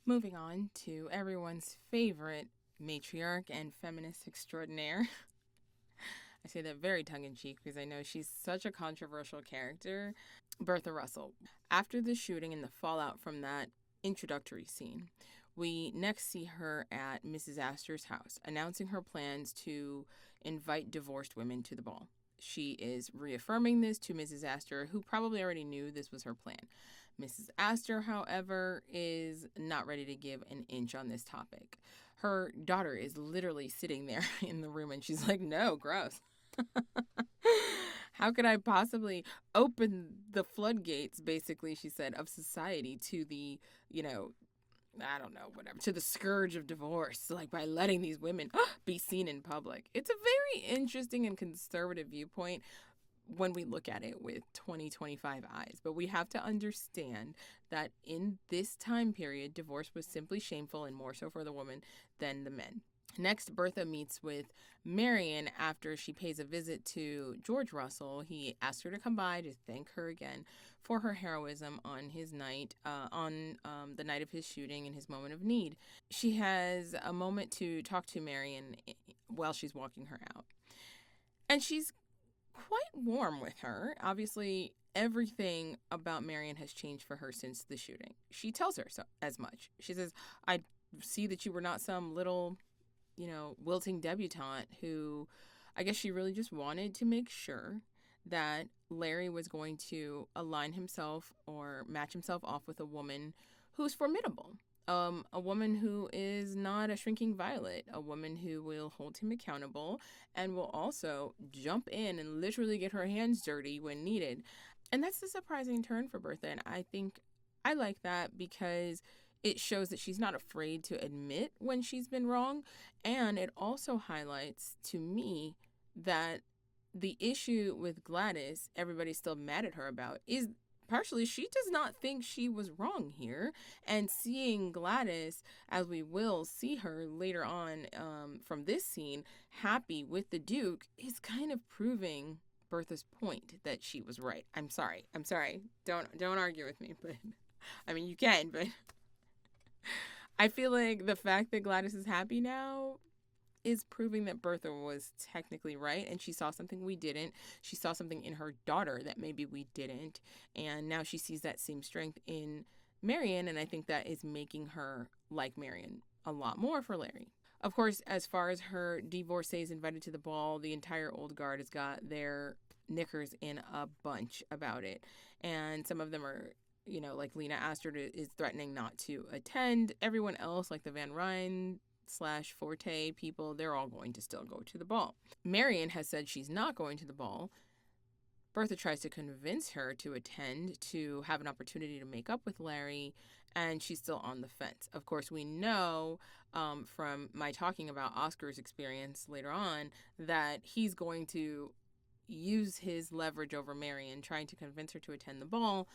Moving on to everyone's favorite matriarch and feminist extraordinaire. I say that very tongue-in-cheek because I know she's such a controversial character. Bertha Russell. After the shooting and the fallout from that introductory scene, we next see her at Mrs. Astor's house, announcing her plans to invite divorced women to the ball. She is reaffirming this to Mrs. Astor, who probably already knew this was her plan. Mrs. Astor, however, is not ready to give an inch on this topic. Her daughter is literally sitting there in the room, and she's like, no, gross. How could I possibly open the floodgates, basically, she said, of society to the, I don't know, whatever, to the scourge of divorce, like by letting these women be seen in public. It's a very interesting and conservative viewpoint, when we look at it with 2025 eyes. But we have to understand that in this time period, divorce was simply shameful and more so for the woman than the men. Next, Bertha meets with Marion after she pays a visit to George Russell. He asks her to come by to thank her again for her heroism on his night, on the night of his shooting and his moment of need. She has a moment to talk to Marion while she's walking her out. And she's quite warm with her. Obviously, everything about Marion has changed for her since the shooting. She tells her so as much. She says, I see that you were not some little, wilting debutante who, I guess she really just wanted to make sure that Larry was going to align himself or match himself off with a woman who's formidable. A woman who is not a shrinking violet, a woman who will hold him accountable and will also jump in and literally get her hands dirty when needed. And that's the surprising turn for Bertha. And I think I like that because it shows that she's not afraid to admit when she's been wrong. And it also highlights to me that the issue with Gladys, everybody's still mad at her about, is partially she does not think she was wrong here. And seeing Gladys, as we will see her later on from this scene, happy with the Duke is kind of proving Bertha's point that she was right. I'm sorry. Don't argue with me, but I mean you can, but I feel like the fact that Gladys is happy now is proving that Bertha was technically right, and she saw something we didn't. She saw something in her daughter that maybe we didn't, and now she sees that same strength in Marion, and I think that is making her like Marion a lot more for Larry. Of course, as far as her divorcees invited to the ball, the entire old guard has got their knickers in a bunch about it, and some of them are, like Lena Astor is threatening not to attend. Everyone else, like the Van Ryn / Forte people, they're all going to still go to the ball. Marion has said she's not going to the ball. Bertha tries to convince her to attend to have an opportunity to make up with Larry, and she's still on the fence. Of course, we know from my talking about Oscar's experience later on that he's going to use his leverage over Marion, trying to convince her to attend the ball.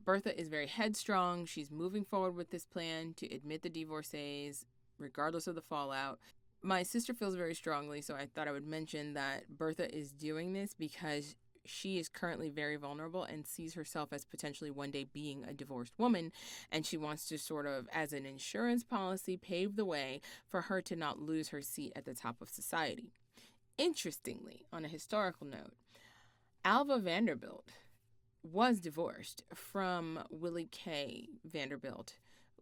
Bertha is very headstrong. She's moving forward with this plan to admit the divorcees, regardless of the fallout. My sister feels very strongly, so I thought I would mention that Bertha is doing this because she is currently very vulnerable and sees herself as potentially one day being a divorced woman, and she wants to sort of, as an insurance policy, pave the way for her to not lose her seat at the top of society. Interestingly, on a historical note, Alva Vanderbilt was divorced from Willie K. Vanderbilt,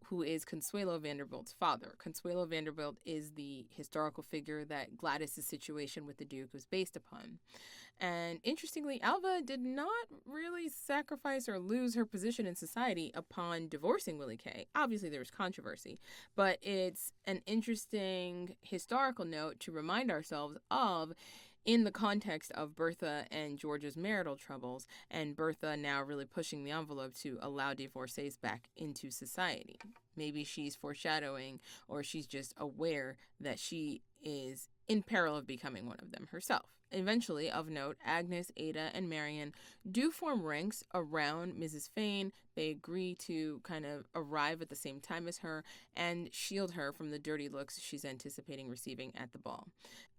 who is Consuelo Vanderbilt's father. Consuelo Vanderbilt is the historical figure that Gladys' situation with the Duke was based upon. And interestingly, Alva did not really sacrifice or lose her position in society upon divorcing Willie K. Obviously, there was controversy, but it's an interesting historical note to remind ourselves of in the context of Bertha and George's marital troubles, and Bertha now really pushing the envelope to allow divorcees back into society. Maybe she's foreshadowing, or she's just aware that she is in peril of becoming one of them herself. Eventually, of note, Agnes, Ada, and Marion do form ranks around Mrs. Fane. They agree to kind of arrive at the same time as her and shield her from the dirty looks she's anticipating receiving at the ball.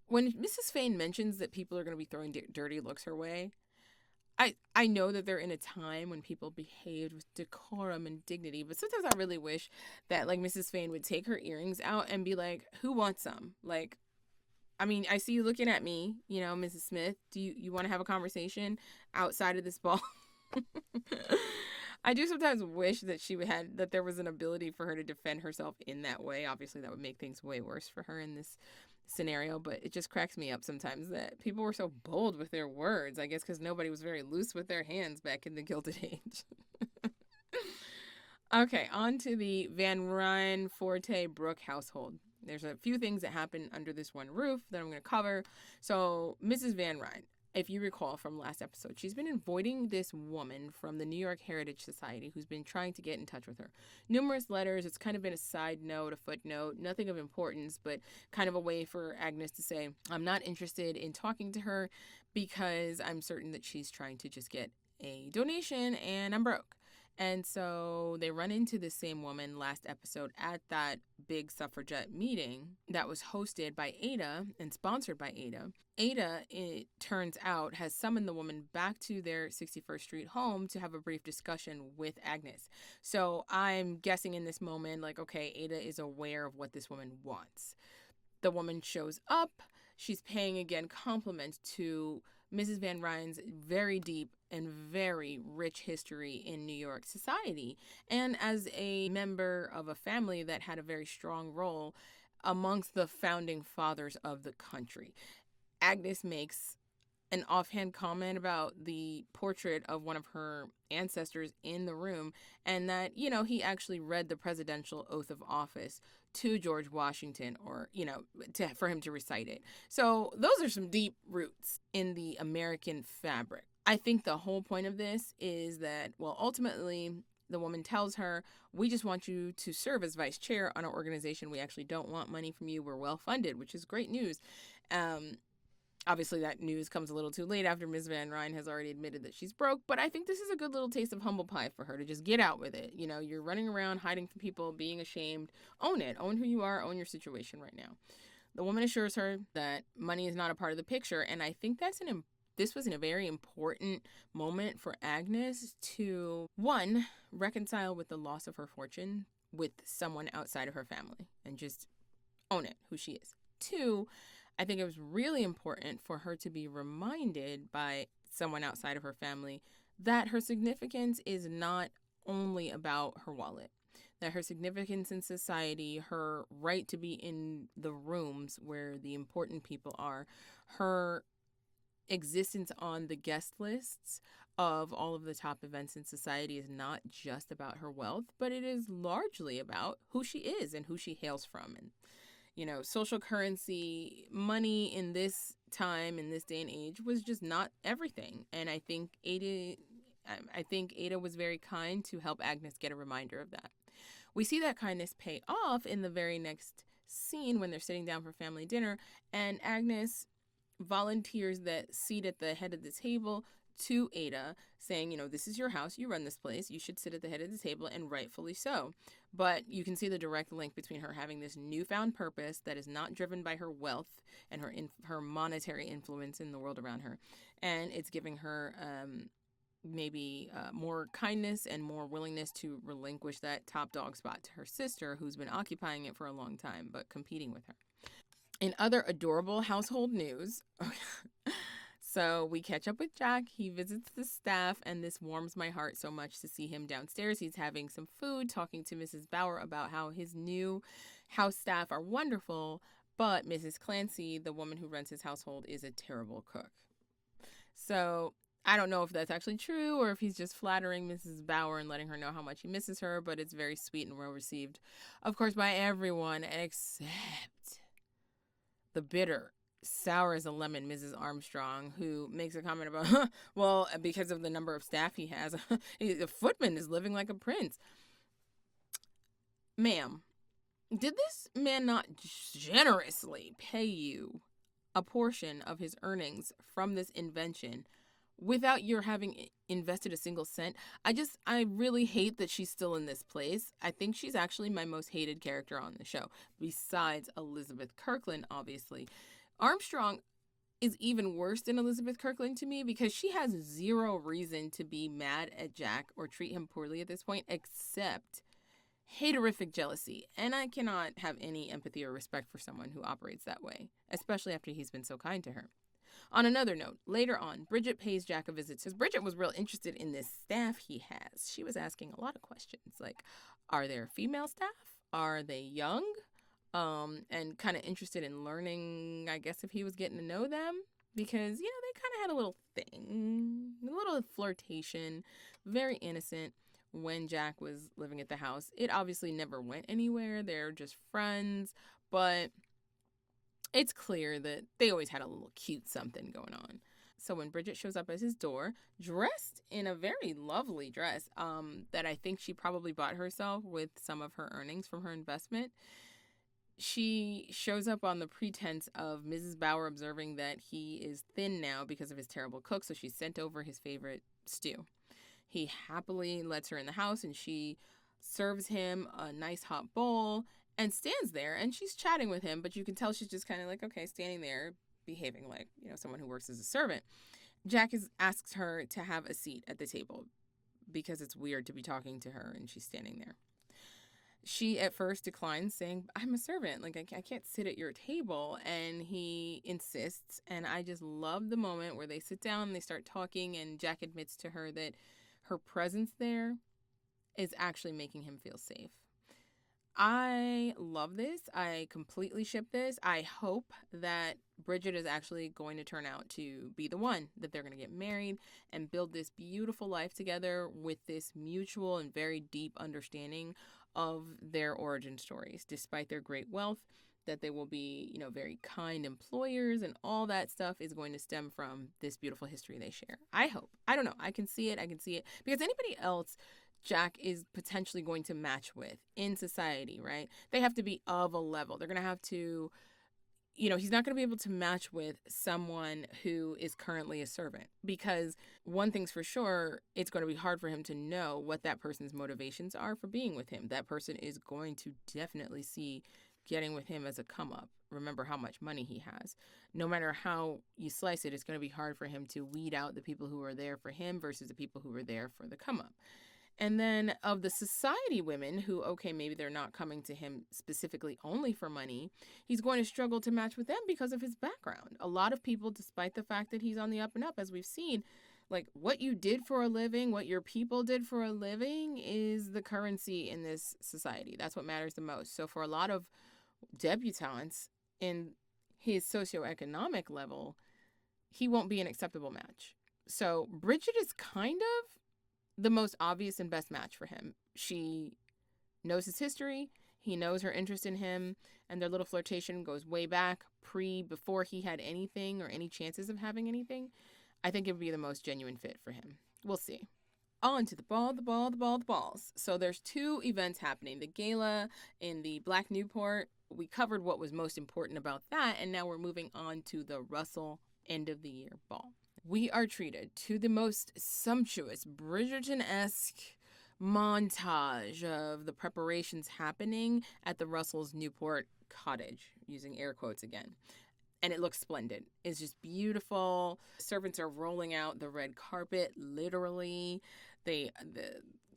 When Mrs. Fane mentions that people are going to be throwing dirty looks her way, I know that they're in a time when people behaved with decorum and dignity, but sometimes I really wish that, like, Mrs. Fane would take her earrings out and be like, who wants some? Like, I mean, I see you looking at me, Mrs. Smith. Do you want to have a conversation outside of this ball? I do sometimes wish that that there was an ability for her to defend herself in that way. Obviously, that would make things way worse for her in this scenario, but it just cracks me up sometimes that people were so bold with their words, I guess because nobody was very loose with their hands back in the Gilded Age. Okay, on to the Van Ryn, Forte, Brooke household. There's a few things that happen under this one roof that I'm going to cover. So, Mrs. Van Ryn. if you recall from last episode, she's been avoiding this woman from the New York Heritage Society who's been trying to get in touch with her. Numerous letters. It's kind of been a side note, a footnote, nothing of importance, but kind of a way for Agnes to say, I'm not interested in talking to her because I'm certain that she's trying to just get a donation and I'm broke. And so they run into the same woman last episode at that big suffragette meeting that was hosted by Ada and sponsored by Ada. Ada, it turns out, has summoned the woman back to their 61st Street home to have a brief discussion with Agnes. So I'm guessing in this moment, like, okay, Ada is aware of what this woman wants. The woman shows up. She's paying again compliments to Mrs. Van Ryn's very deep and very rich history in New York society, and as a member of a family that had a very strong role amongst the founding fathers of the country. Agnes makes an offhand comment about the portrait of one of her ancestors in the room, and that, he actually read the presidential oath of office to George Washington, or, for him to recite it. So those are some deep roots in the American fabric. I think the whole point of this is that, ultimately, the woman tells her, we just want you to serve as vice chair on our organization. We actually don't want money from you. We're well funded, which is great news. Obviously, that news comes a little too late after Ms. Van Ryn has already admitted that she's broke, but I think this is a good little taste of humble pie for her to just get out with it. You're running around hiding from people, being ashamed. Own it. Own who you are. Own your situation right now. The woman assures her that money is not a part of the picture, and I think this was a very important moment for Agnes to, one, reconcile with the loss of her fortune with someone outside of her family and just own it, who she is. Two, I think it was really important for her to be reminded by someone outside of her family that her significance is not only about her wallet, that her significance in society, her right to be in the rooms where the important people are, her existence on the guest lists of all of the top events in society is not just about her wealth, but it is largely about who she is and who she hails from. And social currency, money in this time, in this day and age, was just not everything. And I think Ada was very kind to help Agnes get a reminder of that. We see that kindness pay off in the very next scene when they're sitting down for family dinner, and Agnes volunteers that seat at the head of the table to Ada, saying, this is your house, you run this place, you should sit at the head of the table, and rightfully so. But you can see the direct link between her having this newfound purpose that is not driven by her wealth and her monetary influence in the world around her, and it's giving her maybe more kindness and more willingness to relinquish that top dog spot to her sister, who's been occupying it for a long time but competing with her. In other adorable household news, so we catch up with Jack. He visits the staff, and this warms my heart so much to see him downstairs. He's having some food, talking to Mrs. Bauer about how his new house staff are wonderful, but Mrs. Clancy, the woman who runs his household, is a terrible cook. So I don't know if that's actually true or if he's just flattering Mrs. Bauer and letting her know how much he misses her, but it's very sweet and well received, of course, by everyone except the bitter, sour as a lemon Mrs. Armstrong, who makes a comment about, because of the number of staff he has, the footman is living like a prince. Ma'am, did this man not generously pay you a portion of his earnings from this invention without your having invested a single cent? I really hate that she's still in this place. I think she's actually my most hated character on the show, besides Elizabeth Kirkland, obviously. Armstrong is even worse than Elizabeth Kirkland to me because she has zero reason to be mad at Jack or treat him poorly at this point, except haterific jealousy. And I cannot have any empathy or respect for someone who operates that way, especially after he's been so kind to her. On another note, later on, Bridget pays Jack a visit because Bridget was real interested in this staff he has. She was asking a lot of questions like, are there female staff? Are they young? And kind of interested in learning, I guess, if he was getting to know them. Because, they kind of had a little thing, a little flirtation, very innocent when Jack was living at the house. It obviously never went anywhere. They're just friends, but it's clear that they always had a little cute something going on. So when Bridget shows up at his door, dressed in a very lovely dress that I think she probably bought herself with some of her earnings from her investment, she shows up on the pretense of Mrs. Bauer observing that he is thin now because of his terrible cook, so she sent over his favorite stew. He happily lets her in the house, and she serves him a nice hot bowl and stands there, and she's chatting with him, but you can tell she's just kind of like, okay, standing there, behaving like, someone who works as a servant. Jack asks her to have a seat at the table because it's weird to be talking to her and she's standing there. She at first declines, saying, I'm a servant. Like, I can't sit at your table. And he insists. And I just love the moment where they sit down and they start talking. And Jack admits to her that her presence there is actually making him feel safe. I love this. I completely ship this. I hope that Bridget is actually going to turn out to be the one, that they're going to get married and build this beautiful life together with this mutual and very deep understanding of their origin stories, despite their great wealth, that they will be, very kind employers, and all that stuff is going to stem from this beautiful history they share. I hope. I don't know. I can see it. Because anybody else Jack is potentially going to match with in society, right? They have to be of a level. They're going to have to, he's not going to be able to match with someone who is currently a servant, because one thing's for sure, it's going to be hard for him to know what that person's motivations are for being with him. That person is going to definitely see getting with him as a come up. Remember how much money he has. No matter how you slice it, it's going to be hard for him to weed out the people who are there for him versus the people who are there for the come up. And then of the society women who, okay, maybe they're not coming to him specifically only for money, he's going to struggle to match with them because of his background. A lot of people, despite the fact that he's on the up and up, as we've seen, like what you did for a living, what your people did for a living is the currency in this society. That's what matters the most. So for a lot of debutantes in his socioeconomic level, he won't be an acceptable match. So Bridget is kind of the most obvious and best match for him. She knows his history. He knows her interest in him, and their little flirtation goes way back, before he had anything or any chances of having anything. I think it would be the most genuine fit for him. We'll see. On to the balls. So there's two events happening. The gala in the Black Newport. We covered what was most important about that, and now we're moving on to the Russell end of the year ball. We are treated to the most sumptuous Bridgerton-esque montage of the preparations happening at the Russells' Newport cottage, using air quotes again. And it looks splendid. It's just beautiful. Servants are rolling out the red carpet, literally. The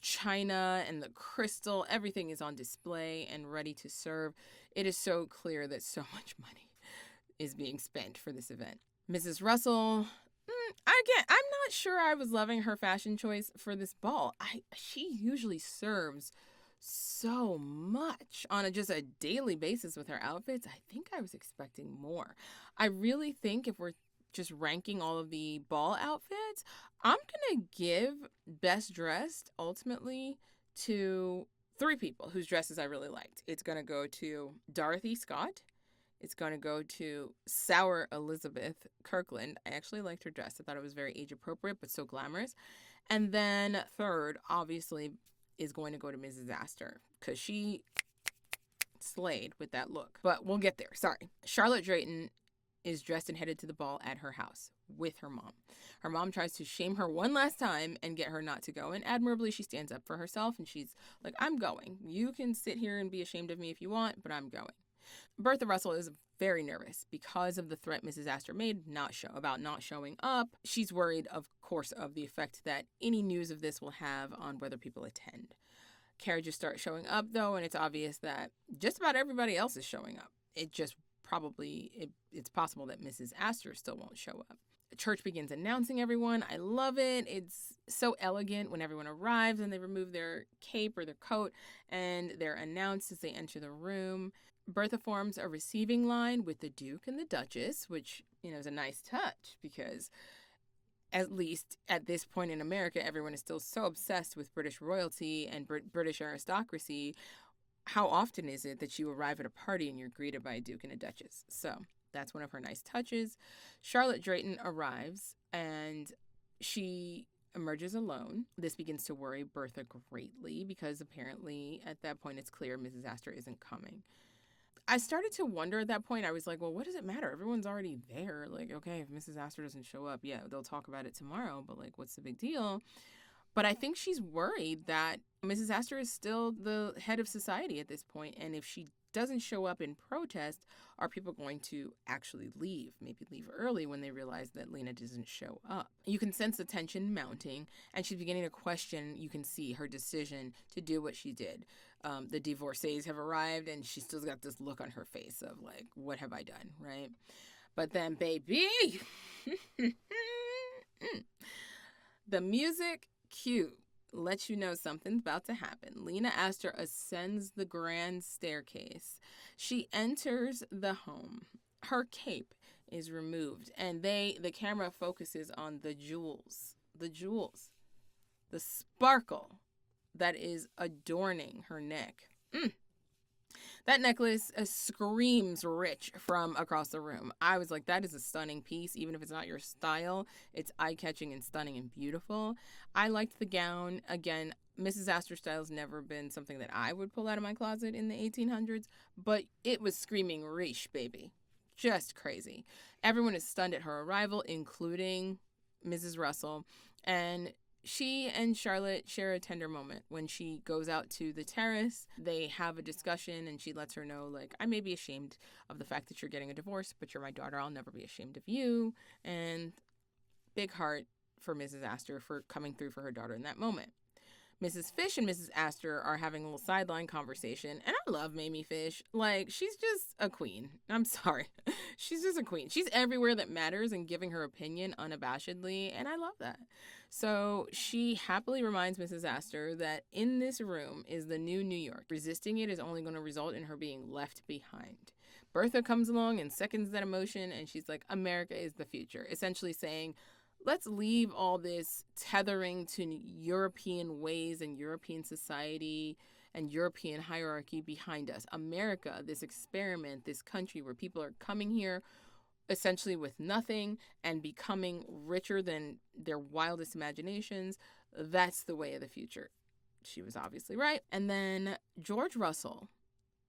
china and the crystal, everything is on display and ready to serve. It is so clear that so much money is being spent for this event. Mrs. Russell, again, I'm not sure I was loving her fashion choice for this ball. She usually serves so much on just a daily basis with her outfits. I think I was expecting more. I really think if we're just ranking all of the ball outfits, I'm going to give best dressed ultimately to three people whose dresses I really liked. It's going to go to Dorothy Scott. It's going to go to Sour Elizabeth Kirkland. I actually liked her dress. I thought it was very age appropriate, but so glamorous. And then third, obviously, is going to go to Mrs. Astor because she slayed with that look. But we'll get there. Sorry. Charlotte Drayton is dressed and headed to the ball at her house with her mom. Her mom tries to shame her one last time and get her not to go. And admirably, she stands up for herself and she's like, I'm going. You can sit here and be ashamed of me if you want, but I'm going. Bertha Russell is very nervous because of the threat Mrs. Astor made about not showing up. She's worried, of course, of the effect that any news of this will have on whether people attend. Carriages start showing up, though, and it's obvious that just about everybody else is showing up. It's possible that Mrs. Astor still won't show up. The church begins announcing everyone. I love it. It's so elegant when everyone arrives and they remove their cape or their coat and they're announced as they enter the room. Bertha forms a receiving line with the Duke and the Duchess, which, is a nice touch because at least at this point in America, everyone is still so obsessed with British royalty and British aristocracy. How often is it that you arrive at a party and you're greeted by a Duke and a Duchess? So that's one of her nice touches. Charlotte Drayton arrives and she emerges alone. This begins to worry Bertha greatly because apparently at that point it's clear Mrs. Astor isn't coming. I started to wonder at that point. I was like, well, what does it matter? Everyone's already there. Like, okay, if Mrs. Astor doesn't show up, yeah, they'll talk about it tomorrow, but like, what's the big deal? But I think she's worried that Mrs. Astor is still the head of society at this point, and if she doesn't show up in protest, are people going to actually leave? Maybe leave early when they realize that Lena doesn't show up. You can sense the tension mounting, and she's beginning to question, you can see, her decision to do what she did. The divorcees have arrived, and she's still got this look on her face of like, what have I done, right? But then, baby, the music cue lets you know something's about to happen. Lena Astor ascends the grand staircase. She enters the home. Her cape is removed, and the camera focuses on the jewels, the sparkle that is adorning her neck. That necklace screams rich from across the room. I was like, that is a stunning piece. Even if it's not your style, it's eye-catching and stunning and beautiful. I liked the gown. Again, Mrs. Astor style has never been something that I would pull out of my closet in the 1800s, but it was screaming riche, baby. Just crazy. Everyone is stunned at her arrival, including Mrs. Russell. And she and Charlotte share a tender moment when she goes out to the terrace. They have a discussion, and she lets her know, like, I may be ashamed of the fact that you're getting a divorce, but you're my daughter. I'll never be ashamed of you. And big heart for Mrs. Astor for coming through for her daughter in that moment. Mrs. Fish and Mrs. Astor are having a little sideline conversation, and I love Mamie Fish. Like, she's just a queen. I'm sorry. She's just a queen. She's everywhere that matters and giving her opinion unabashedly, and I love that. So she happily reminds Mrs. Astor that in this room is the new New York. Resisting it is only going to result in her being left behind. Bertha comes along and seconds that emotion, and she's like, America is the future, essentially saying, let's leave all this tethering to European ways and European society and European hierarchy behind us. America, this experiment, this country where people are coming here essentially with nothing and becoming richer than their wildest imaginations, that's the way of the future. She was obviously right. And then George Russell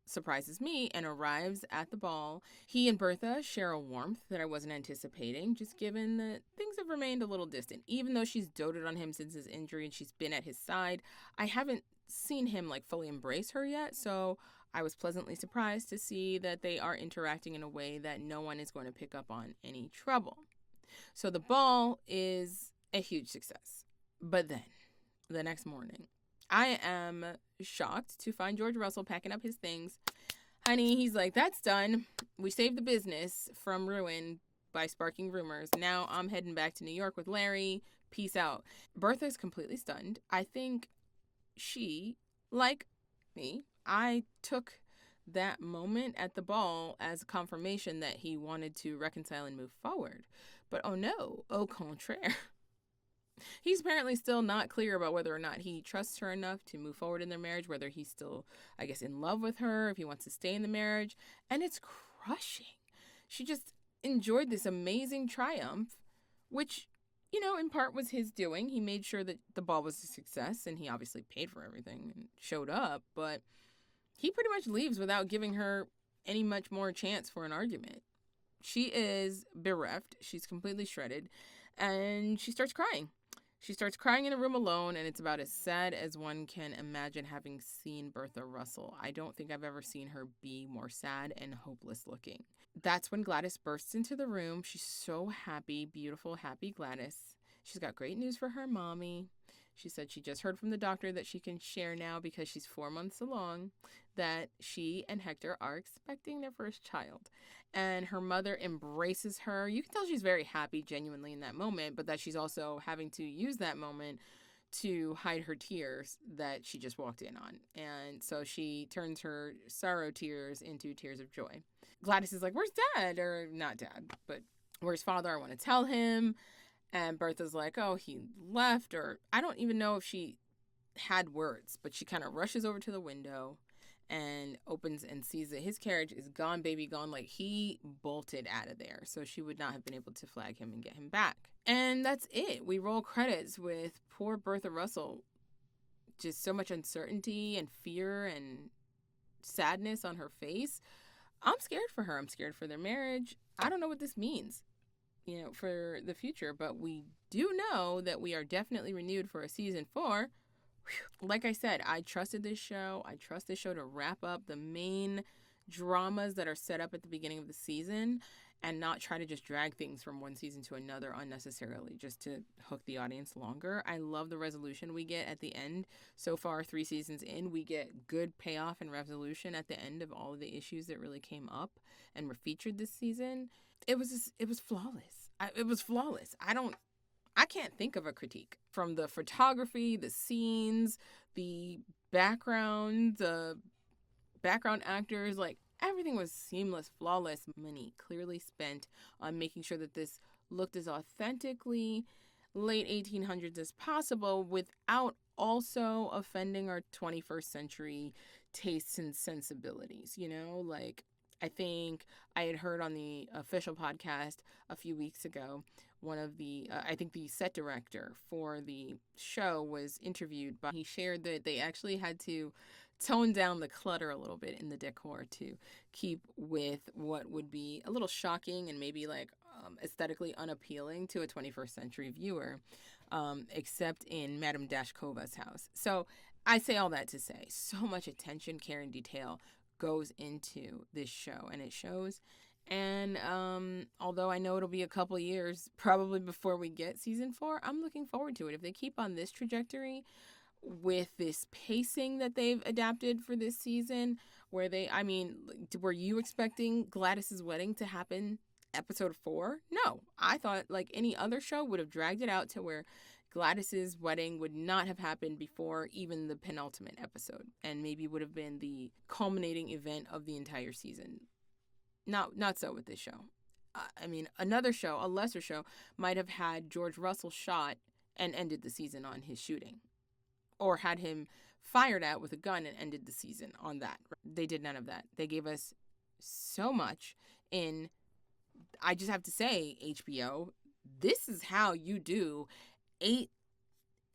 surprises me and arrives at the ball. He and Bertha share a warmth that I wasn't anticipating, just given that things have remained a little distant. Even though she's doted on him since his injury and she's been at his side, I haven't seen him like fully embrace her yet, so I was pleasantly surprised to see that they are interacting in a way that no one is going to pick up on any trouble. So the ball is a huge success. But then, the next morning, I am shocked to find George Russell packing up his things. Honey, he's like, that's done. We saved the business from ruin by sparking rumors. Now I'm heading back to New York with Larry. Peace out. Bertha is completely stunned. I think she, like me, I took that moment at the ball as a confirmation that he wanted to reconcile and move forward. But oh no, au contraire. He's apparently still not clear about whether or not he trusts her enough to move forward in their marriage, whether he's still, I guess, in love with her, if he wants to stay in the marriage. And it's crushing. She just enjoyed this amazing triumph, which, you know, in part was his doing. He made sure that the ball was a success, and he obviously paid for everything and showed up. But he pretty much leaves without giving her any much more chance for an argument. She is bereft. She's completely shredded. And she starts crying. She starts crying in a room alone, and it's about as sad as one can imagine having seen Bertha Russell. I don't think I've ever seen her be more sad and hopeless looking. That's when Gladys bursts into the room. She's so happy, beautiful, happy Gladys. She's got great news for her mommy. She said she just heard from the doctor that she can share now because she's 4 months along, that she and Hector are expecting their first child. And her mother embraces her. You can tell she's very happy genuinely in that moment, but that she's also having to use that moment to hide her tears that she just walked in on. And so she turns her sorrow tears into tears of joy. Gladys is like, where's Dad? Or not Dad, but where's Father? I want to tell him. And Bertha's like, oh, he left, or I don't even know if she had words, but she kind of rushes over to the window and opens and sees that his carriage is gone, baby gone. Like, he bolted out of there. So she would not have been able to flag him and get him back. And that's it. We roll credits with poor Bertha Russell. Just so much uncertainty and fear and sadness on her face. I'm scared for her. I'm scared for their marriage. I don't know what this means, for the future, but we do know that we are definitely renewed for a season 4. Like I said, I trusted this show. I trust this show to wrap up the main dramas that are set up at the beginning of the season and not try to just drag things from one season to another unnecessarily just to hook the audience longer. I love the resolution we get at the end. So far, 3 seasons in, we get good payoff and resolution at the end of all of the issues that really came up and were featured this season. It was flawless. It was flawless. I can't think of a critique. From the photography, the scenes, the background actors, like, everything was seamless, flawless. Money clearly spent on making sure that this looked as authentically late 1800s as possible without also offending our 21st century tastes and sensibilities, Like, I think I had heard on the official podcast a few weeks ago, one of the, I think the set director for the show was interviewed, but he shared that they actually had to tone down the clutter a little bit in the decor to keep with what would be a little shocking and maybe aesthetically unappealing to a 21st century viewer, except in Madame Dashkova's house. So I say all that to say so much attention, care, and detail goes into this show, and it shows. And although I know it'll be a couple years probably before we get season 4, I'm looking forward to it. If they keep on this trajectory with this pacing that they've adapted for this season, were you expecting Gladys's wedding to happen episode 4? No, I thought like any other show would have dragged it out to where Gladys's wedding would not have happened before even the penultimate episode, and maybe would have been the culminating event of the entire season. Not so with this show. Another show, a lesser show, might have had George Russell shot and ended the season on his shooting, or had him fired at with a gun and ended the season on that. They did none of that. They gave us so much in, I just have to say, HBO, this is how you do 8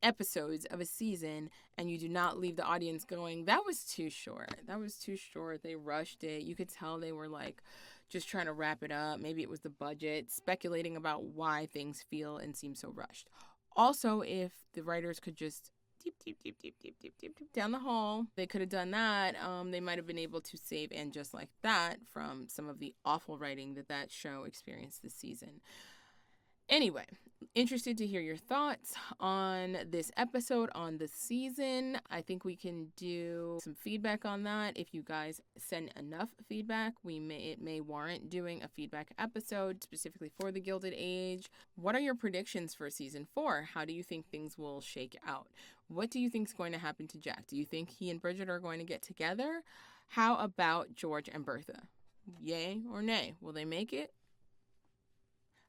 episodes of a season, and you do not leave the audience going, that was too short. They rushed it. You could tell they were like just trying to wrap it up. Maybe it was the budget, speculating about why things feel and seem so rushed. Also, if the writers could just deep down the hall, they could have done that. They might have been able to save And Just Like That from some of the awful writing that show experienced this season. Anyway, interested to hear your thoughts on this episode, on the season. I think we can do some feedback on that. If you guys send enough feedback, it may warrant doing a feedback episode specifically for the Gilded Age. What are your predictions for season 4? How do you think things will shake out? What do you think is going to happen to Jack? Do you think he and Bridget are going to get together? How about George and Bertha? Yay or nay? Will they make it?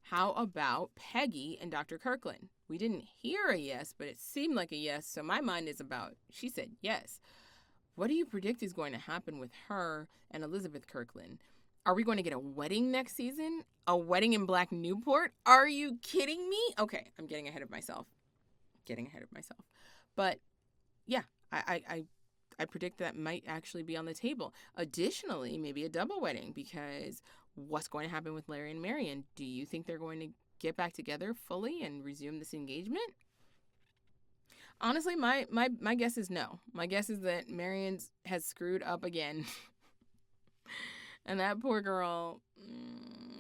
How about Peggy and Dr. Kirkland? We didn't hear a yes, but it seemed like a yes, so my mind is about, she said yes. What do you predict is going to happen with her and Elizabeth Kirkland? Are we going to get a wedding next season? A wedding in Black Newport? Are you kidding me? Okay, I'm getting ahead of myself. But yeah, I predict that might actually be on the table. Additionally, maybe a double wedding, because what's going to happen with Larry and Marion? Do you think they're going to get back together fully and resume this engagement? Honestly, my guess is no. My guess is that Marion has screwed up again. And that poor girl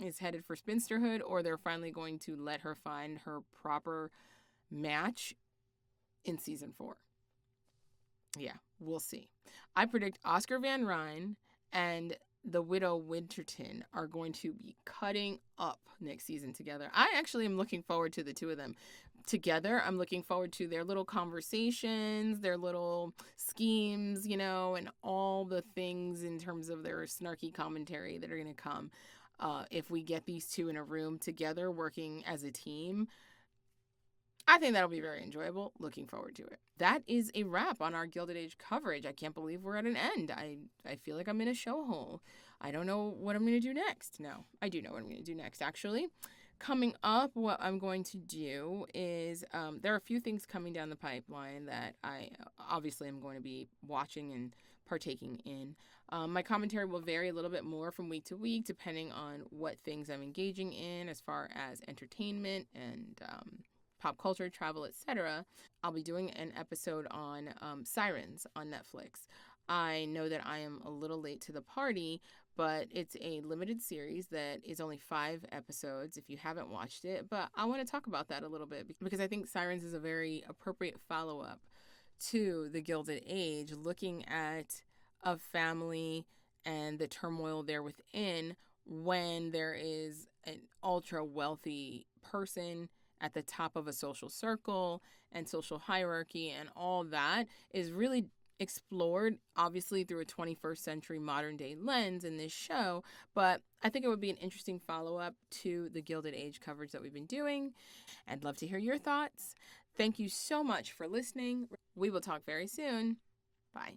is headed for spinsterhood, or they're finally going to let her find her proper match in season 4. Yeah, we'll see. I predict Oscar Van Ryn and the widow Winterton are going to be cutting up next season together. I actually am looking forward to the two of them together. I'm looking forward to their little conversations, their little schemes, and all the things in terms of their snarky commentary that are going to come. If we get these two in a room together working as a team, I think that'll be very enjoyable. Looking forward to it. That is a wrap on our Gilded Age coverage. I can't believe we're at an end. I feel like I'm in a show hole. I don't know what I'm going to do next. No, I do know what I'm going to do next, actually. Coming up, what I'm going to do is there are a few things coming down the pipeline that I obviously am going to be watching and partaking in. My commentary will vary a little bit more from week to week, depending on what things I'm engaging in as far as entertainment and pop culture, travel, etc. I'll be doing an episode on Sirens on Netflix. I know that I am a little late to the party, but it's a limited series that is only 5 episodes if you haven't watched it. But I want to talk about that a little bit because I think Sirens is a very appropriate follow up to The Gilded Age, looking at a family and the turmoil there within when there is an ultra wealthy person at the top of a social circle and social hierarchy, and all that is really explored obviously through a 21st century modern day lens in this show. But I think it would be an interesting follow-up to the Gilded Age coverage that we've been doing. I'd love to hear your thoughts. Thank you so much for listening. We will talk very soon. Bye.